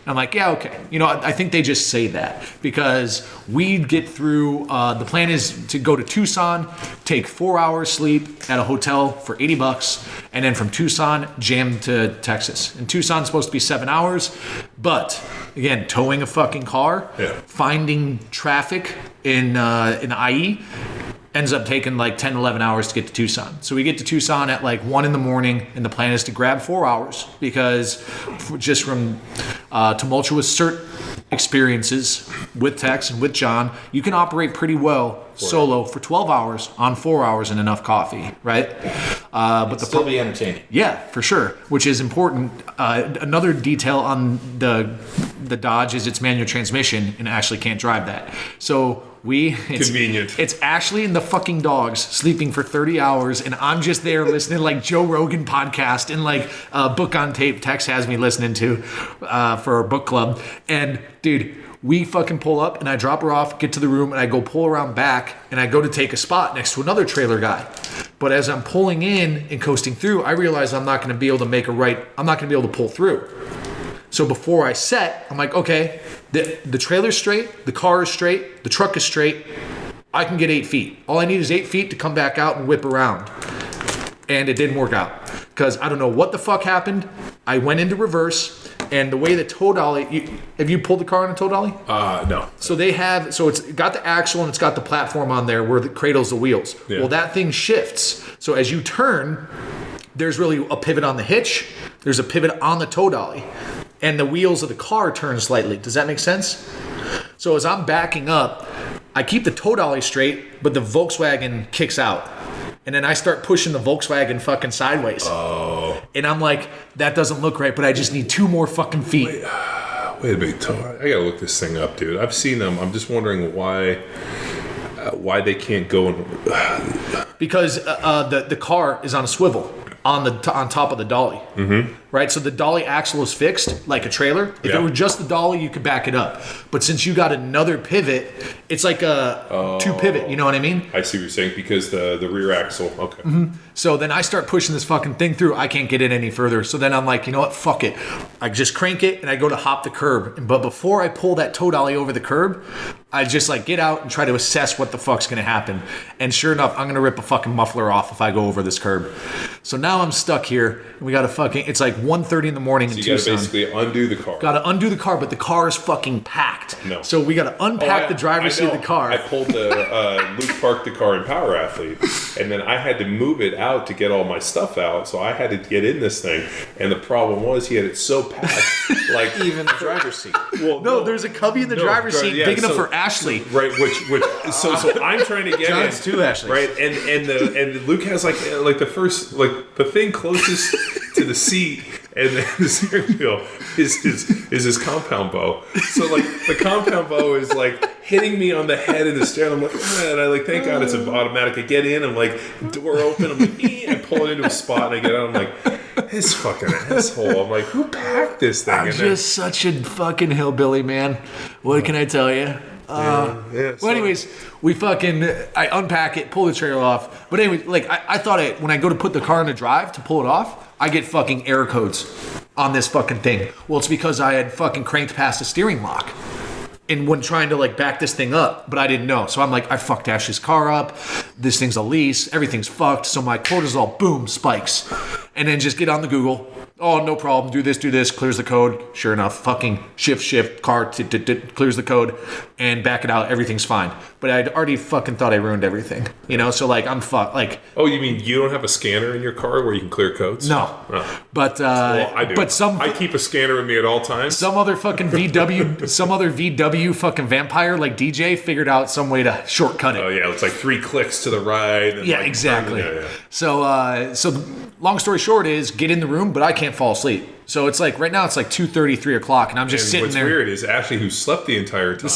I'm like, yeah, okay. I think they just say that because we get through, the plan is to go to Tucson, take 4 hours sleep at a hotel for $80, and then from Tucson, jam to Texas. And Tucson's supposed to be 7 hours, but again, towing a fucking car, finding traffic in the IE, ends up taking like 10, 11 hours to get to Tucson. So we get to Tucson at like 1 in the morning, and the plan is to grab 4 hours because just from tumultuous cert experiences with Tex and with John, you can operate pretty well solo for 12 hours on 4 hours and enough coffee, right? But still be entertaining. Yeah, for sure, which is important. Another detail on the Dodge is its manual transmission, and Ashley can't drive that. So convenient. It's Ashley and the fucking dogs sleeping for 30 hours, and I'm just there listening like Joe Rogan podcast and like book on tape Tex has me listening to for our book club. And dude, we fucking pull up, and I drop her off, get to the room, and I go pull around back, and I go to take a spot next to another trailer guy. But as I'm pulling in and coasting through, I realize I'm not going to be able to make a right. I'm not going to be able to pull through. So before I set, I'm like, okay, the trailer's straight, the car is straight, the truck is straight. I can get 8 feet. All I need is 8 feet to come back out and whip around. And it didn't work out because I don't know what the fuck happened. I went into reverse, and the way the tow dolly, have you pulled the car on a tow dolly? No. So it's got the axle and it's got the platform on there where it cradles the wheels. Yeah. Well, that thing shifts. So as you turn, there's really a pivot on the hitch. There's a pivot on the tow dolly. And the wheels of the car turn slightly. Does that make sense? So as I'm backing up, I keep the tow dolly straight, but the Volkswagen kicks out. And then I start pushing the Volkswagen fucking sideways. Oh. And I'm like, that doesn't look right, but I just need 2 more fucking feet. Wait a minute. I gotta look this thing up, dude. I've seen them. I'm just wondering why they can't go and... Because the car is on a swivel. on top of the dolly. Mm-hmm. Right? So the dolly axle is fixed like a trailer. If it were just the dolly, you could back it up. But since you got another pivot, it's like a two pivot. You know what I mean? I see what you're saying, because the rear axle. Okay. Mm-hmm. So then I start pushing this fucking thing through. I can't get it any further. So then I'm like, you know what? Fuck it. I just crank it and I go to hop the curb. But before I pull that tow dolly over the curb, I just like get out and try to assess what the fuck's gonna happen. And sure enough, I'm gonna rip a fucking muffler off if I go over this curb. So now I'm stuck here, and we gotta fucking, it's like 1:30 in the morning in Tucson. You gotta basically undo the car. Gotta undo the car, but the car is fucking packed. No. So we gotta unpack the driver's seat of the car. I pulled Luke parked the car in Power Athlete, and then I had to move it out to get all my stuff out, so I had to get in this thing. And the problem was he had it so packed, like even the driver's seat. Well, no, there's a cubby in the driver's seat big enough for Ashley. Right, which so I'm trying to get John's in. too, Ashley. Right, and Luke has like the first, like the thing closest to the seat and then the steering wheel is his compound bow. So like the compound bow is like hitting me on the head of the steering. I'm like, and I like, thank God it's automatic. I get in, I'm like, door open, I'm like, I pull it into a spot and I get out, I'm like, this fucking asshole. I'm like, who packed this thing? I'm just such a fucking hillbilly, man. What can I tell you? Well, anyways, I unpack it, pull the trailer off. But anyway, like I thought when I go to put the car in the drive to pull it off, I get fucking error codes on this fucking thing. Well, it's because I had fucking cranked past the steering lock and when trying to like back this thing up, but I didn't know. So I'm like, I fucked Ashley's car up. This thing's a lease. Everything's fucked. So my cortisol, boom, spikes. And then just get on the Google. Oh, no problem. Do this, clears the code. Sure enough, fucking shift, car, clears the code, and back it out. Everything's fine. But I'd already fucking thought I ruined everything. You know, so like I'm fucked. Like, oh, you mean you don't have a scanner in your car where you can clear codes? No. Oh. But well, I do. But I keep a scanner with me at all times. Some other fucking VW fucking vampire like DJ figured out some way to shortcut it. Oh yeah, it's like 3 clicks to the right. And yeah, like, exactly. Yeah. So long story short is get in the room, but I can't fall asleep. So it's like right now it's like 2:30, 3 o'clock, and I'm just sitting there. What's weird is Ashley, who slept the entire time. The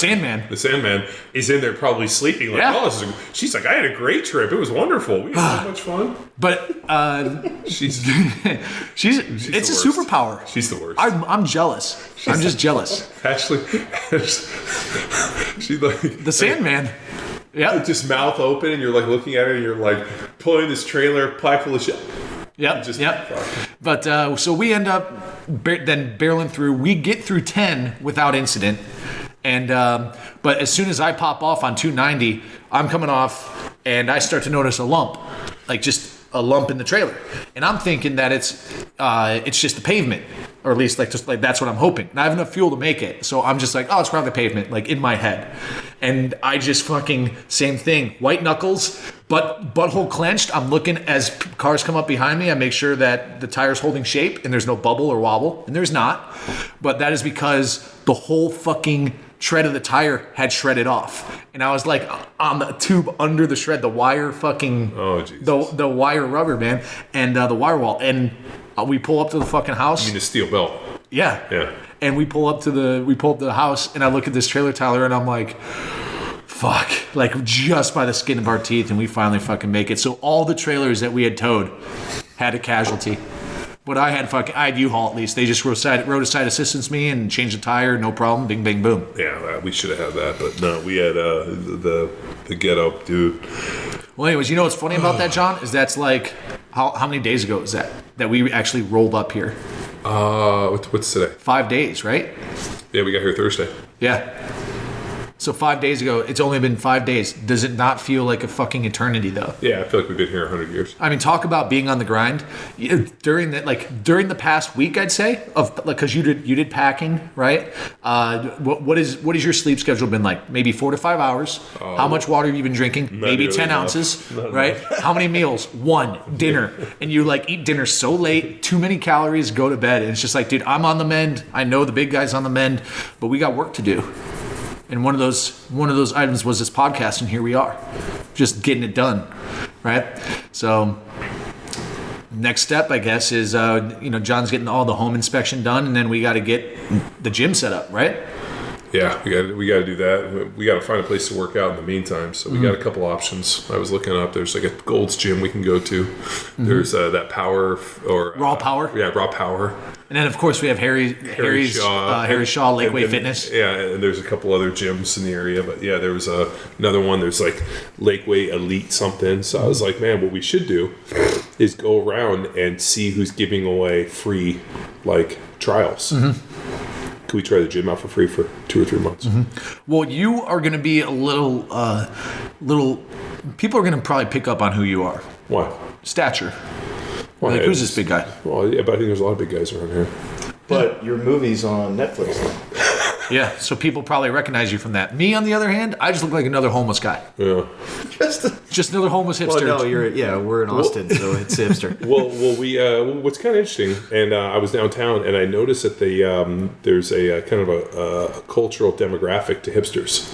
Sandman is in there probably sleeping. Like, she's like, I had a great trip. It was wonderful. We had so much fun. But she's it's a superpower. She's the worst. I'm jealous. I'm just jealous. Ashley, she's like the Sandman. Yeah, just mouth open, and you're like looking at her, and you're like pulling this trailer, pipe full of shit. Yep. But so we end up then barreling through. We get through 10 without incident. And but as soon as I pop off on 290, I'm coming off and I start to notice a lump, like just a lump in the trailer. And I'm thinking that it's just the pavement, or at least like that's what I'm hoping. And I have enough fuel to make it, so I'm just like, oh, it's probably the pavement, like in my head. And I just fucking same thing, white knuckles. But butthole clenched, I'm looking as cars come up behind me. I make sure that the tire's holding shape and there's no bubble or wobble. And there's not. But that is because the whole fucking tread of the tire had shredded off. And I was like on the tube under the shred, the wire fucking, the wire rubber, man. And the wire wall. And we pull up to the fucking house. You mean the steel belt? Yeah. And we pull up to the house and I look at this trailer, Tyler, and I'm like, fuck, like just by the skin of our teeth, and we finally fucking make it. So all the trailers that we had towed had a casualty. But I had U-Haul at least. They just roadside assistance me and changed the tire, no problem, bing, bang, boom. Yeah, we should have had that, but no, we had the get up, dude. Well, anyways, you know what's funny about that, John? Is that's like, how many days ago is that we actually rolled up here? What's today? 5 days, right? Yeah, we got here Thursday. Yeah. So 5 days ago, it's only been 5 days. Does it not feel like a fucking eternity, though? Yeah, I feel like we've been here 100 years. I mean, talk about being on the grind. During the past week, I'd say, because you did packing, right? What is your sleep schedule been like? Maybe 4 to 5 hours. How much water have you been drinking? Maybe 10 ounces, right? How many meals? 1 dinner, and you like eat dinner so late, too many calories, go to bed, and it's just like, dude, I'm on the mend. I know the big guy's on the mend, but we got work to do. And one of those items was this podcast, and here we are, just getting it done, right? So next step, I guess, is John's getting all the home inspection done, and then we got to get the gym set up, right? Yeah, we got to do that. We got to find a place to work out in the meantime. So we got a couple options. I was looking up. There's like a Gold's Gym we can go to. There's that Power or Raw Power. Yeah, Raw Power. And then of course we have Harry Shaw Lakeway Fitness. Yeah, and there's a couple other gyms in the area. But yeah, there was another one. There's like Lakeway Elite something. So I was like, man, what we should do is go around and see who's giving away free like trials. Can we try the gym out for free for 2 or 3 months? Well, you are going to be a little. People are going to probably pick up on who you are. Why? Stature. Why? Like, who's this big guy? Well, yeah, but I think there's a lot of big guys around here. But your movie's on Netflix now. Yeah, so people probably recognize you from that. Me, on the other hand, I just look like another homeless guy. Yeah. Just another homeless hipster. Well, no, we're in Austin, so it's hipster. Well, we what's kind of interesting, and I was downtown, and I noticed that there's a kind of a cultural demographic to hipsters.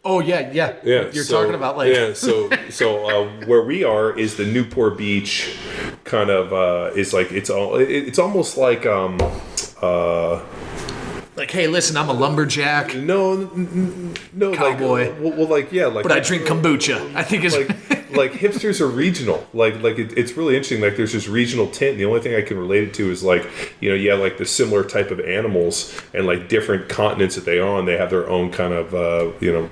Oh yeah. You're talking about like So where we are is the Newport Beach kind of is like it's almost like like, hey, listen, I'm a lumberjack. No, Cowboy. Like But I drink kombucha. I think it's like hipsters are regional. It's really interesting. Like there's this regional tint. And the only thing I can relate it to is like, like the similar type of animals and like different continents that they on. They have their own kind of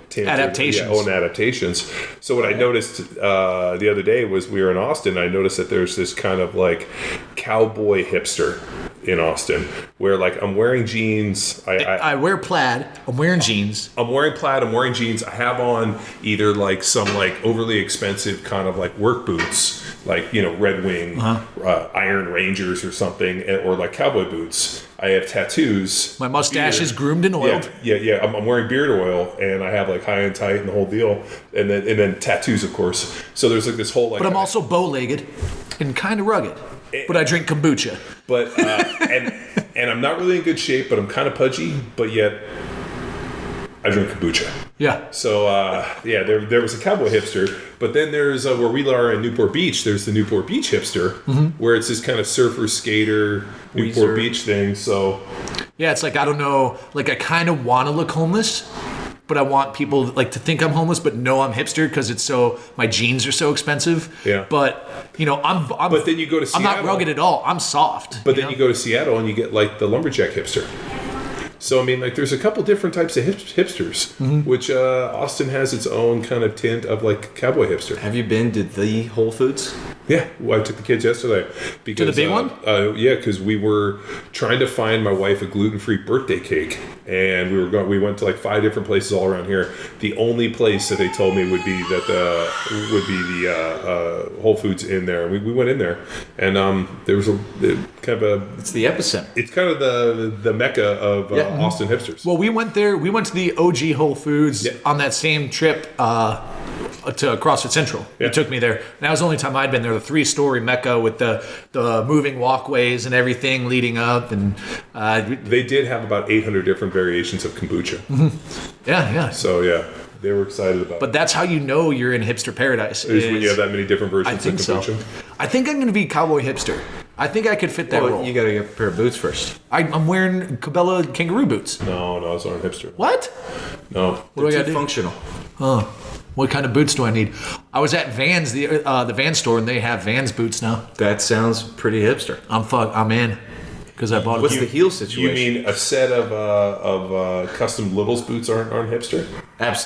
tint adaptations. Own adaptations. So what I noticed the other day was we were in Austin. I noticed that there's this kind of like cowboy hipster in Austin where like I'm wearing jeans. I wear plaid. I'm wearing jeans. I'm wearing plaid. I'm wearing jeans. I have on either like some like overly expensive kind of like work boots, like Red Wing, Iron Rangers or something, or like cowboy boots. I have tattoos. My mustache is groomed and oiled. Yeah. I'm wearing beard oil, and I have like high and tight and the whole deal, and then tattoos, of course. So there's like this whole like. But I'm also bow-legged and kind of rugged. But I drink kombucha. But and I'm not really in good shape, but I'm kind of pudgy. But yet, I drink kombucha. Yeah. So there was a cowboy hipster, but then there's where we are in Newport Beach. There's the Newport Beach hipster, where it's this kind of surfer skater Newport Beach thing. So yeah, it's like I don't know. Like I kind of want to look homeless. But I want people like to think I'm homeless, but know I'm hipster because my jeans are so expensive. Yeah. But I'm. But then you go to Seattle. I'm not rugged at all. I'm soft. But then you go to Seattle and you get like the lumberjack hipster. So I mean, like, there's a couple different types of hipsters, which Austin has its own kind of tint of like cowboy hipster. Have you been to the Whole Foods? Yeah, well, I took the kids yesterday. Because, to the big one? Yeah, because we were trying to find my wife a gluten-free birthday cake, and we went to like 5 different places all around here. The only place that they told me would be the Whole Foods in there. We went in there, and there was It's the epicenter. It's kind of the mecca of Austin hipsters. Well, we went there. We went to the OG Whole Foods on that same trip to CrossFit Central. Yeah. You took me there. And that was the only time I'd been there. The 3-story mecca with the moving walkways and everything leading up. And they did have about 800 different variations of kombucha. Yeah. So yeah, they were excited about it. But that's how you know you're in hipster paradise. Is when you have that many different versions I think of kombucha. so. I think I'm going to be cowboy hipster. I think I could fit that role. You got to get a pair of boots first. I'm wearing Cabela kangaroo boots. No, those aren't hipster. What? No. What do I got to do? Functional. What kind of boots do I need? I was at Vans, the Vans store, and they have Vans boots now. That sounds pretty hipster. I'm in. Because I bought What's the heel situation? You mean a set of custom Littles boots aren't hipster?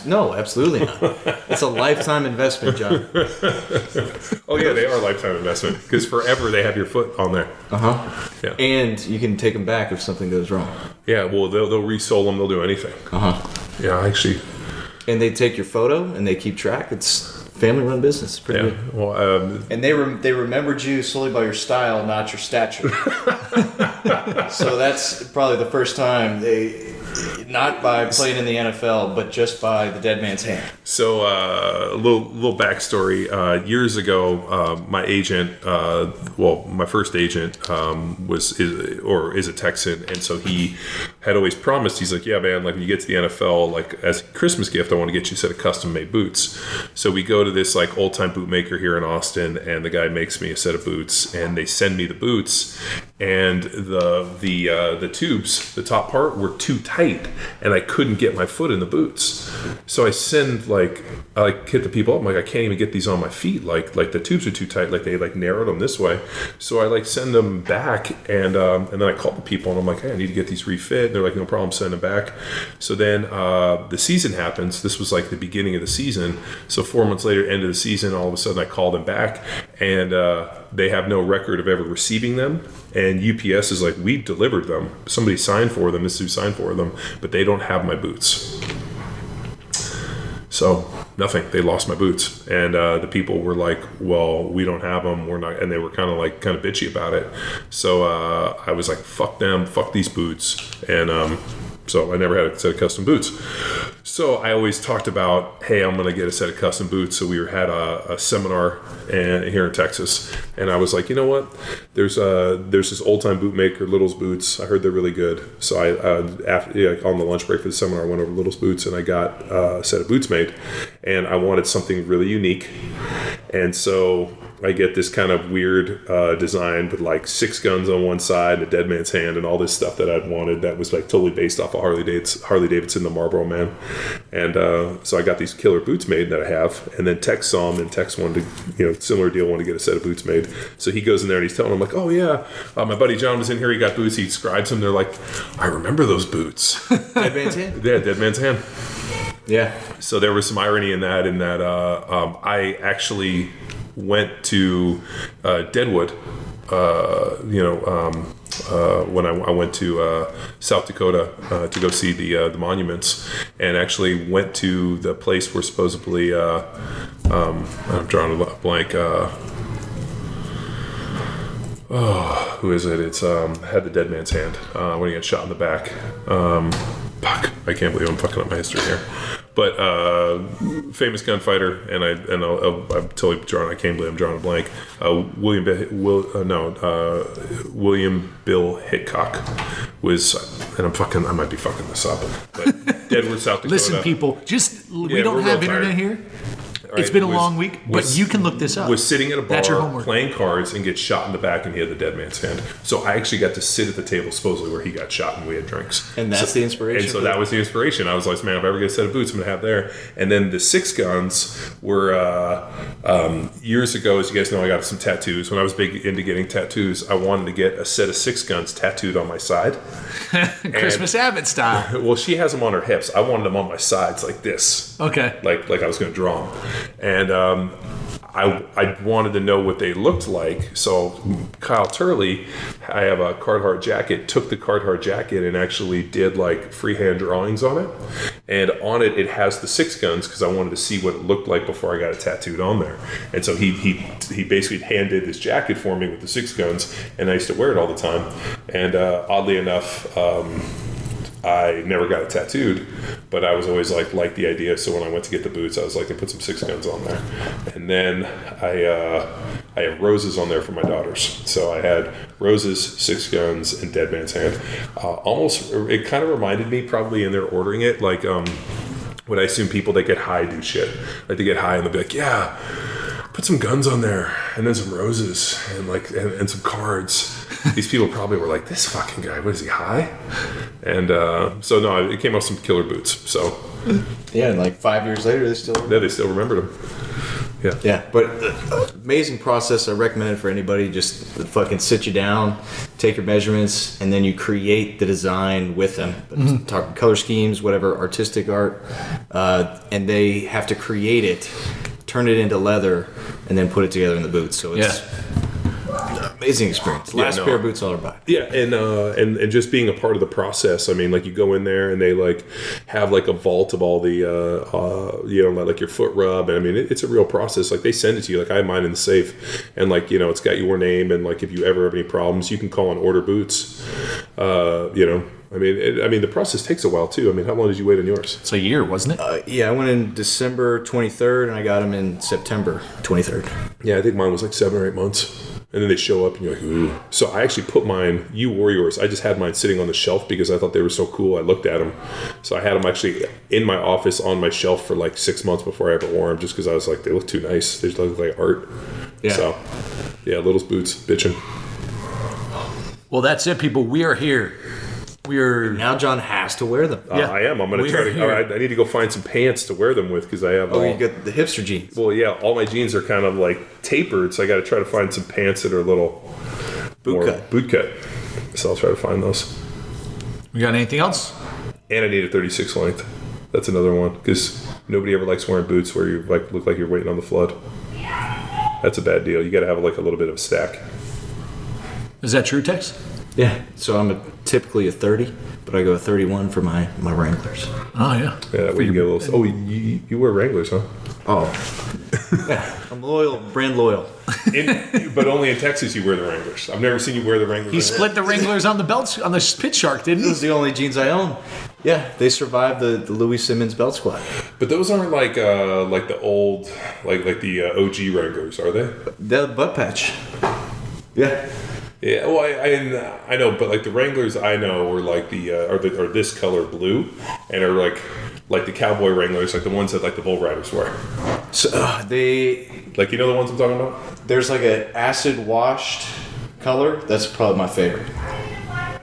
No, absolutely not. It's a lifetime investment, John. Oh yeah, they are a lifetime investment because forever they have your foot on there. Yeah. And you can take them back if something goes wrong. Yeah, well they'll resole them. They'll do anything. Yeah, actually. And they take your photo and they keep track. It's family-run business. Pretty good. Well, and they remembered you solely by your style, not your stature. So that's probably the first time not by playing in the NFL, but just by the dead man's hand. So a little backstory. Years ago, my agent, my first agent, is a Texan, and so he had always promised. He's like, yeah, man, like when you get to the NFL, like as a Christmas gift, I want to get you a set of custom-made boots. So we go to this like old-time boot maker here in Austin, and the guy makes me a set of boots, and they send me the boots, and the tubes, the top part, were too tight. and I couldn't get my foot in the boots. So I send I hit the people up. I'm like, I can't even get these on my feet. Like the tubes are too tight. Like they narrowed them this way. So I send them back, and then I call the people and I'm like, hey, I need to get these refit. And they're like, no problem, send them back. So then the season happens. This was like the beginning of the season. So 4 months later, end of the season, all of a sudden I call them back, and they have no record of ever receiving them. And UPS is like, we delivered them. Somebody signed for them. This is who signed for them, but they don't have my boots. So nothing. They lost my boots, and the people were like, "Well, we don't have them. We're not." And they were kind of bitchy about it. So I was like, "Fuck them. Fuck these boots." And so I never had a set of custom boots. So I always talked about, hey, I'm going to get a set of custom boots. So we had a seminar here in Texas, and I was like, you know what? There's this old time boot maker, Little's Boots. I heard they're really good. So on the lunch break for the seminar, I went over to Little's Boots, and I got a set of boots made, and I wanted something really unique. And so I get this kind of weird design with like 6 guns on one side and a dead man's hand and all this stuff that I'd wanted that was like totally based off of Harley Davidson, the Marlboro Man. And so I got these killer boots made that I have. And then Tex saw them, and Tex wanted to, similar deal, wanted to get a set of boots made. So he goes in there and he's telling them like, oh yeah, my buddy John was in here. He got boots. He describes them. They're like, I remember those boots. Dead man's hand? Yeah, dead man's hand. Yeah. So there was some irony in that I actually went to Deadwood, when I went to South Dakota to go see the monuments, and actually went to the place where supposedly I'm drawing a blank. Who is it? It's had the dead man's hand when he got shot in the back. Fuck! I can't believe I'm fucking up my history here. But famous gunfighter, and I'm totally drawing. I can't believe I'm drawing a blank. William Bill Hickok was, and I might be fucking this up, but Deadwood, South Dakota. Listen, people, we don't have internet here. Right, it's been a long week, but you can look this up. Was sitting at a bar playing cards and gets shot in the back, and he had the dead man's hand. So I actually got to sit at the table supposedly where he got shot, and we had drinks. And that's the inspiration. And so that was the inspiration. I was like, man, if I ever get a set of boots, I'm going to have there. And then the 6 guns were years ago, as you guys know, I got some tattoos. When I was big into getting tattoos, I wanted to get a set of 6 guns tattooed on my side. Christmas Abbott style. Well, she has them on her hips. I wanted them on my sides like this. Okay. Like I was going to draw them. And I wanted to know what they looked like. So Kyle Turley, I have a Carhartt jacket, took the Carhartt jacket and actually did like freehand drawings on it. And on it has the 6 guns because I wanted to see what it looked like before I got it tattooed on there. And so he basically hand did this jacket for me with the 6 guns, and I used to wear it all the time. And oddly enough, I never got it tattooed, but I was always like the idea. So when I went to get the boots, I was like, I put some 6 guns on there. And then I have roses on there for my daughters. So I had roses, 6 guns, and dead man's hand. It kind of reminded me, probably in their ordering it, like when I assume people that get high do shit. Like they get high and they'll be like, yeah, put some guns on there, and then some roses, and some cards. These people probably were like, this fucking guy, what is he, high? And so no, it came off some killer boots. So yeah, and like 5 years later, they still remembered them. Yeah, but amazing process. I recommend it for anybody. Just fucking sit you down, take your measurements, and then you create the design with them. Mm-hmm. Talking color schemes, whatever, artistic art, and they have to create it, turn it into leather, and then put it together in the boots. So it's amazing experience. Last pair of boots I'll ever buy. Yeah, and just being a part of the process. I mean, like you go in there and they like have like a vault of all the like your foot rub, and I mean it's a real process. Like they send it to you. Like I have mine in the safe, and like it's got your name, and like if you ever have any problems, you can call and order boots. I mean, the process takes a while too. I mean, how long did you wait on yours? It's a year, wasn't it? Yeah, I went in December 23rd, and I got them in September 23rd. Yeah, I think mine was like 7 or 8 months. And then they show up, and you're like, ooh. So I actually put mine, you wore yours. I just had mine sitting on the shelf because I thought they were so cool. I looked at them. So I had them actually in my office on my shelf for like 6 months before I ever wore them, just because I was like, they look too nice. They just look like art. Yeah. So, yeah, Little's Boots, bitching. Well, that's it, people. We are here. Now John has to wear them. Yeah. I am. I'm going to try to. I need to go find some pants to wear them with because I have. You got the hipster jeans. Well, yeah, all my jeans are kind of like tapered, so I got to try to find some pants that are a little boot cut. So I'll try to find those. We got anything else? And I need a 36 length. That's another one because nobody ever likes wearing boots where you like look like you're waiting on the flood. That's a bad deal. You got to have like a little bit of a stack. Is that true, Tex? Yeah. So I'm typically a 30, but I go a 31 for my Wranglers. Oh yeah. Yeah, that way you get a little. Oh, you wear Wranglers, huh? Oh. Yeah. I'm loyal, brand loyal. But only in Texas you wear the Wranglers. I've never seen you wear the Wranglers. He split the Wranglers on the belts on the Pit Shark, didn't he? Those are the only jeans I own. Yeah, they survived the Louis Simmons belt squat. But those aren't like the old like the OG Wranglers, are they? The butt patch. Yeah. Yeah, well, I know, but like the Wranglers I know are like are this color blue, and are like the cowboy Wranglers, like the ones that like the bull riders wear. So they like the ones I'm talking about. There's like an acid washed color. That's probably my favorite.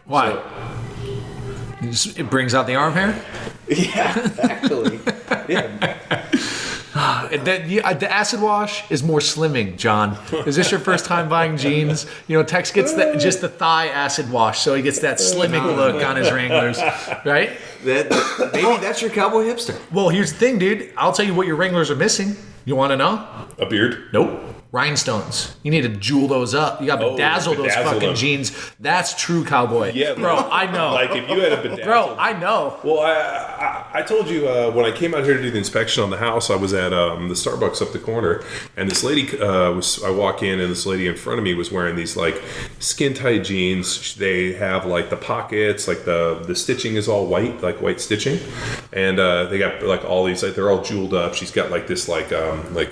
Why? So, it brings out the arm hair? Yeah, actually. Yeah. The acid wash is more slimming, John. Is this your first time buying jeans? Tex gets just the thigh acid wash, so he gets that slimming look on his Wranglers, right? Maybe that's your cowboy hipster. Well, here's the thing, dude. I'll tell you what your Wranglers are missing. You want to know? A beard? Nope. Rhinestones. You need to jewel those up. You got to bedazzle those fucking them. jeans. That's true cowboy. Yeah, bro. I know. Like if you had a bedazzled. Bro, I know. Well, I told you when I came out here to do the inspection on the house, I was at the Starbucks up the corner, and this lady I walk in, and this lady in front of me was wearing these like skin tight jeans. They have like the pockets, like the stitching is all white, like white stitching, and they got like all these like they're all jeweled up. She's got like this like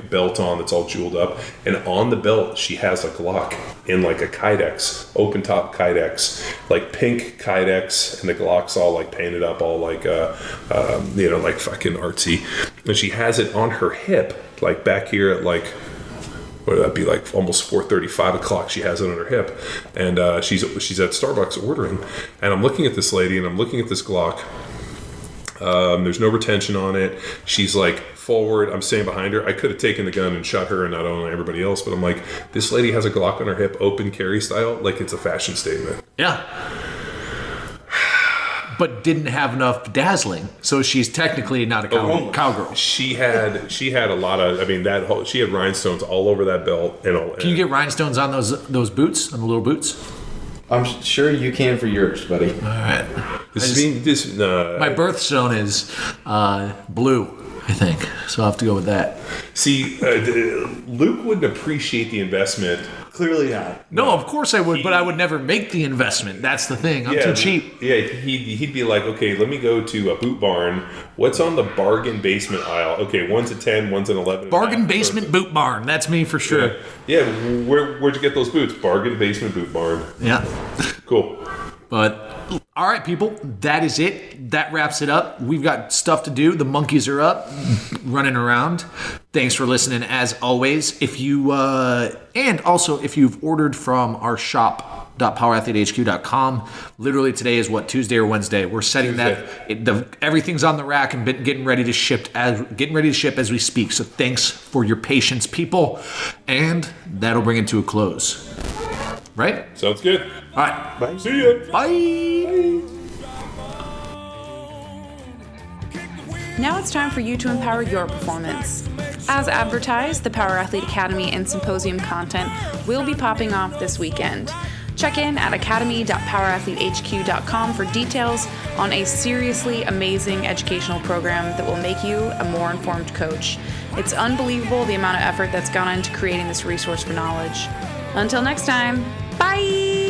belt on that's all jeweled up. And on the belt, she has a Glock in like a Kydex, open top Kydex, like pink Kydex, and the Glock's all like painted up, all like, like fucking artsy. And she has it on her hip, like back here at like, what would that be, like almost 4:30, 5 o'clock. She has it on her hip, and she's at Starbucks ordering. And I'm looking at this lady, and I'm looking at this Glock. There's no retention on it. She's like forward. I'm staying behind her. I could have taken the gun and shot her and not on everybody else, but I'm like, this lady has a Glock on her hip, open carry style, like it's a fashion statement. Yeah. But didn't have enough dazzling, so she's technically not a cowgirl. She had a lot of. She had rhinestones all over that belt. Can you get rhinestones on those boots, on the little boots? I'm sure you can for yours, buddy. All right. My birthstone is blue, I think. So I'll have to go with that. See, Luke wouldn't appreciate the investment. Clearly not. No, of course I would, but I would never make the investment. That's the thing. I'm too cheap. Yeah, he'd be like, okay, let me go to a Boot Barn. What's on the bargain basement aisle? Okay, one's a 10, one's an 11. Bargain basement boot barn. That's me for sure. Yeah, where'd you get those boots? Bargain basement boot barn. Yeah. Cool. But all right, people, that is it. That wraps it up. We've got stuff to do. The monkeys are up, running around. Thanks for listening, as always. If you and also if you've ordered from our shop.powerathletehq.com, literally today is Tuesday or Wednesday. We're setting that. Everything's on the rack and getting ready to ship as we speak. So thanks for your patience, people, and that'll bring it to a close. Right? Sounds good. All right. Bye. See ya. Bye. Now it's time for you to empower your performance. As advertised, the Power Athlete Academy and Symposium content will be popping off this weekend. Check in at academy.powerathletehq.com for details on a seriously amazing educational program that will make you a more informed coach. It's unbelievable the amount of effort that's gone into creating this resource for knowledge. Until next time, bye!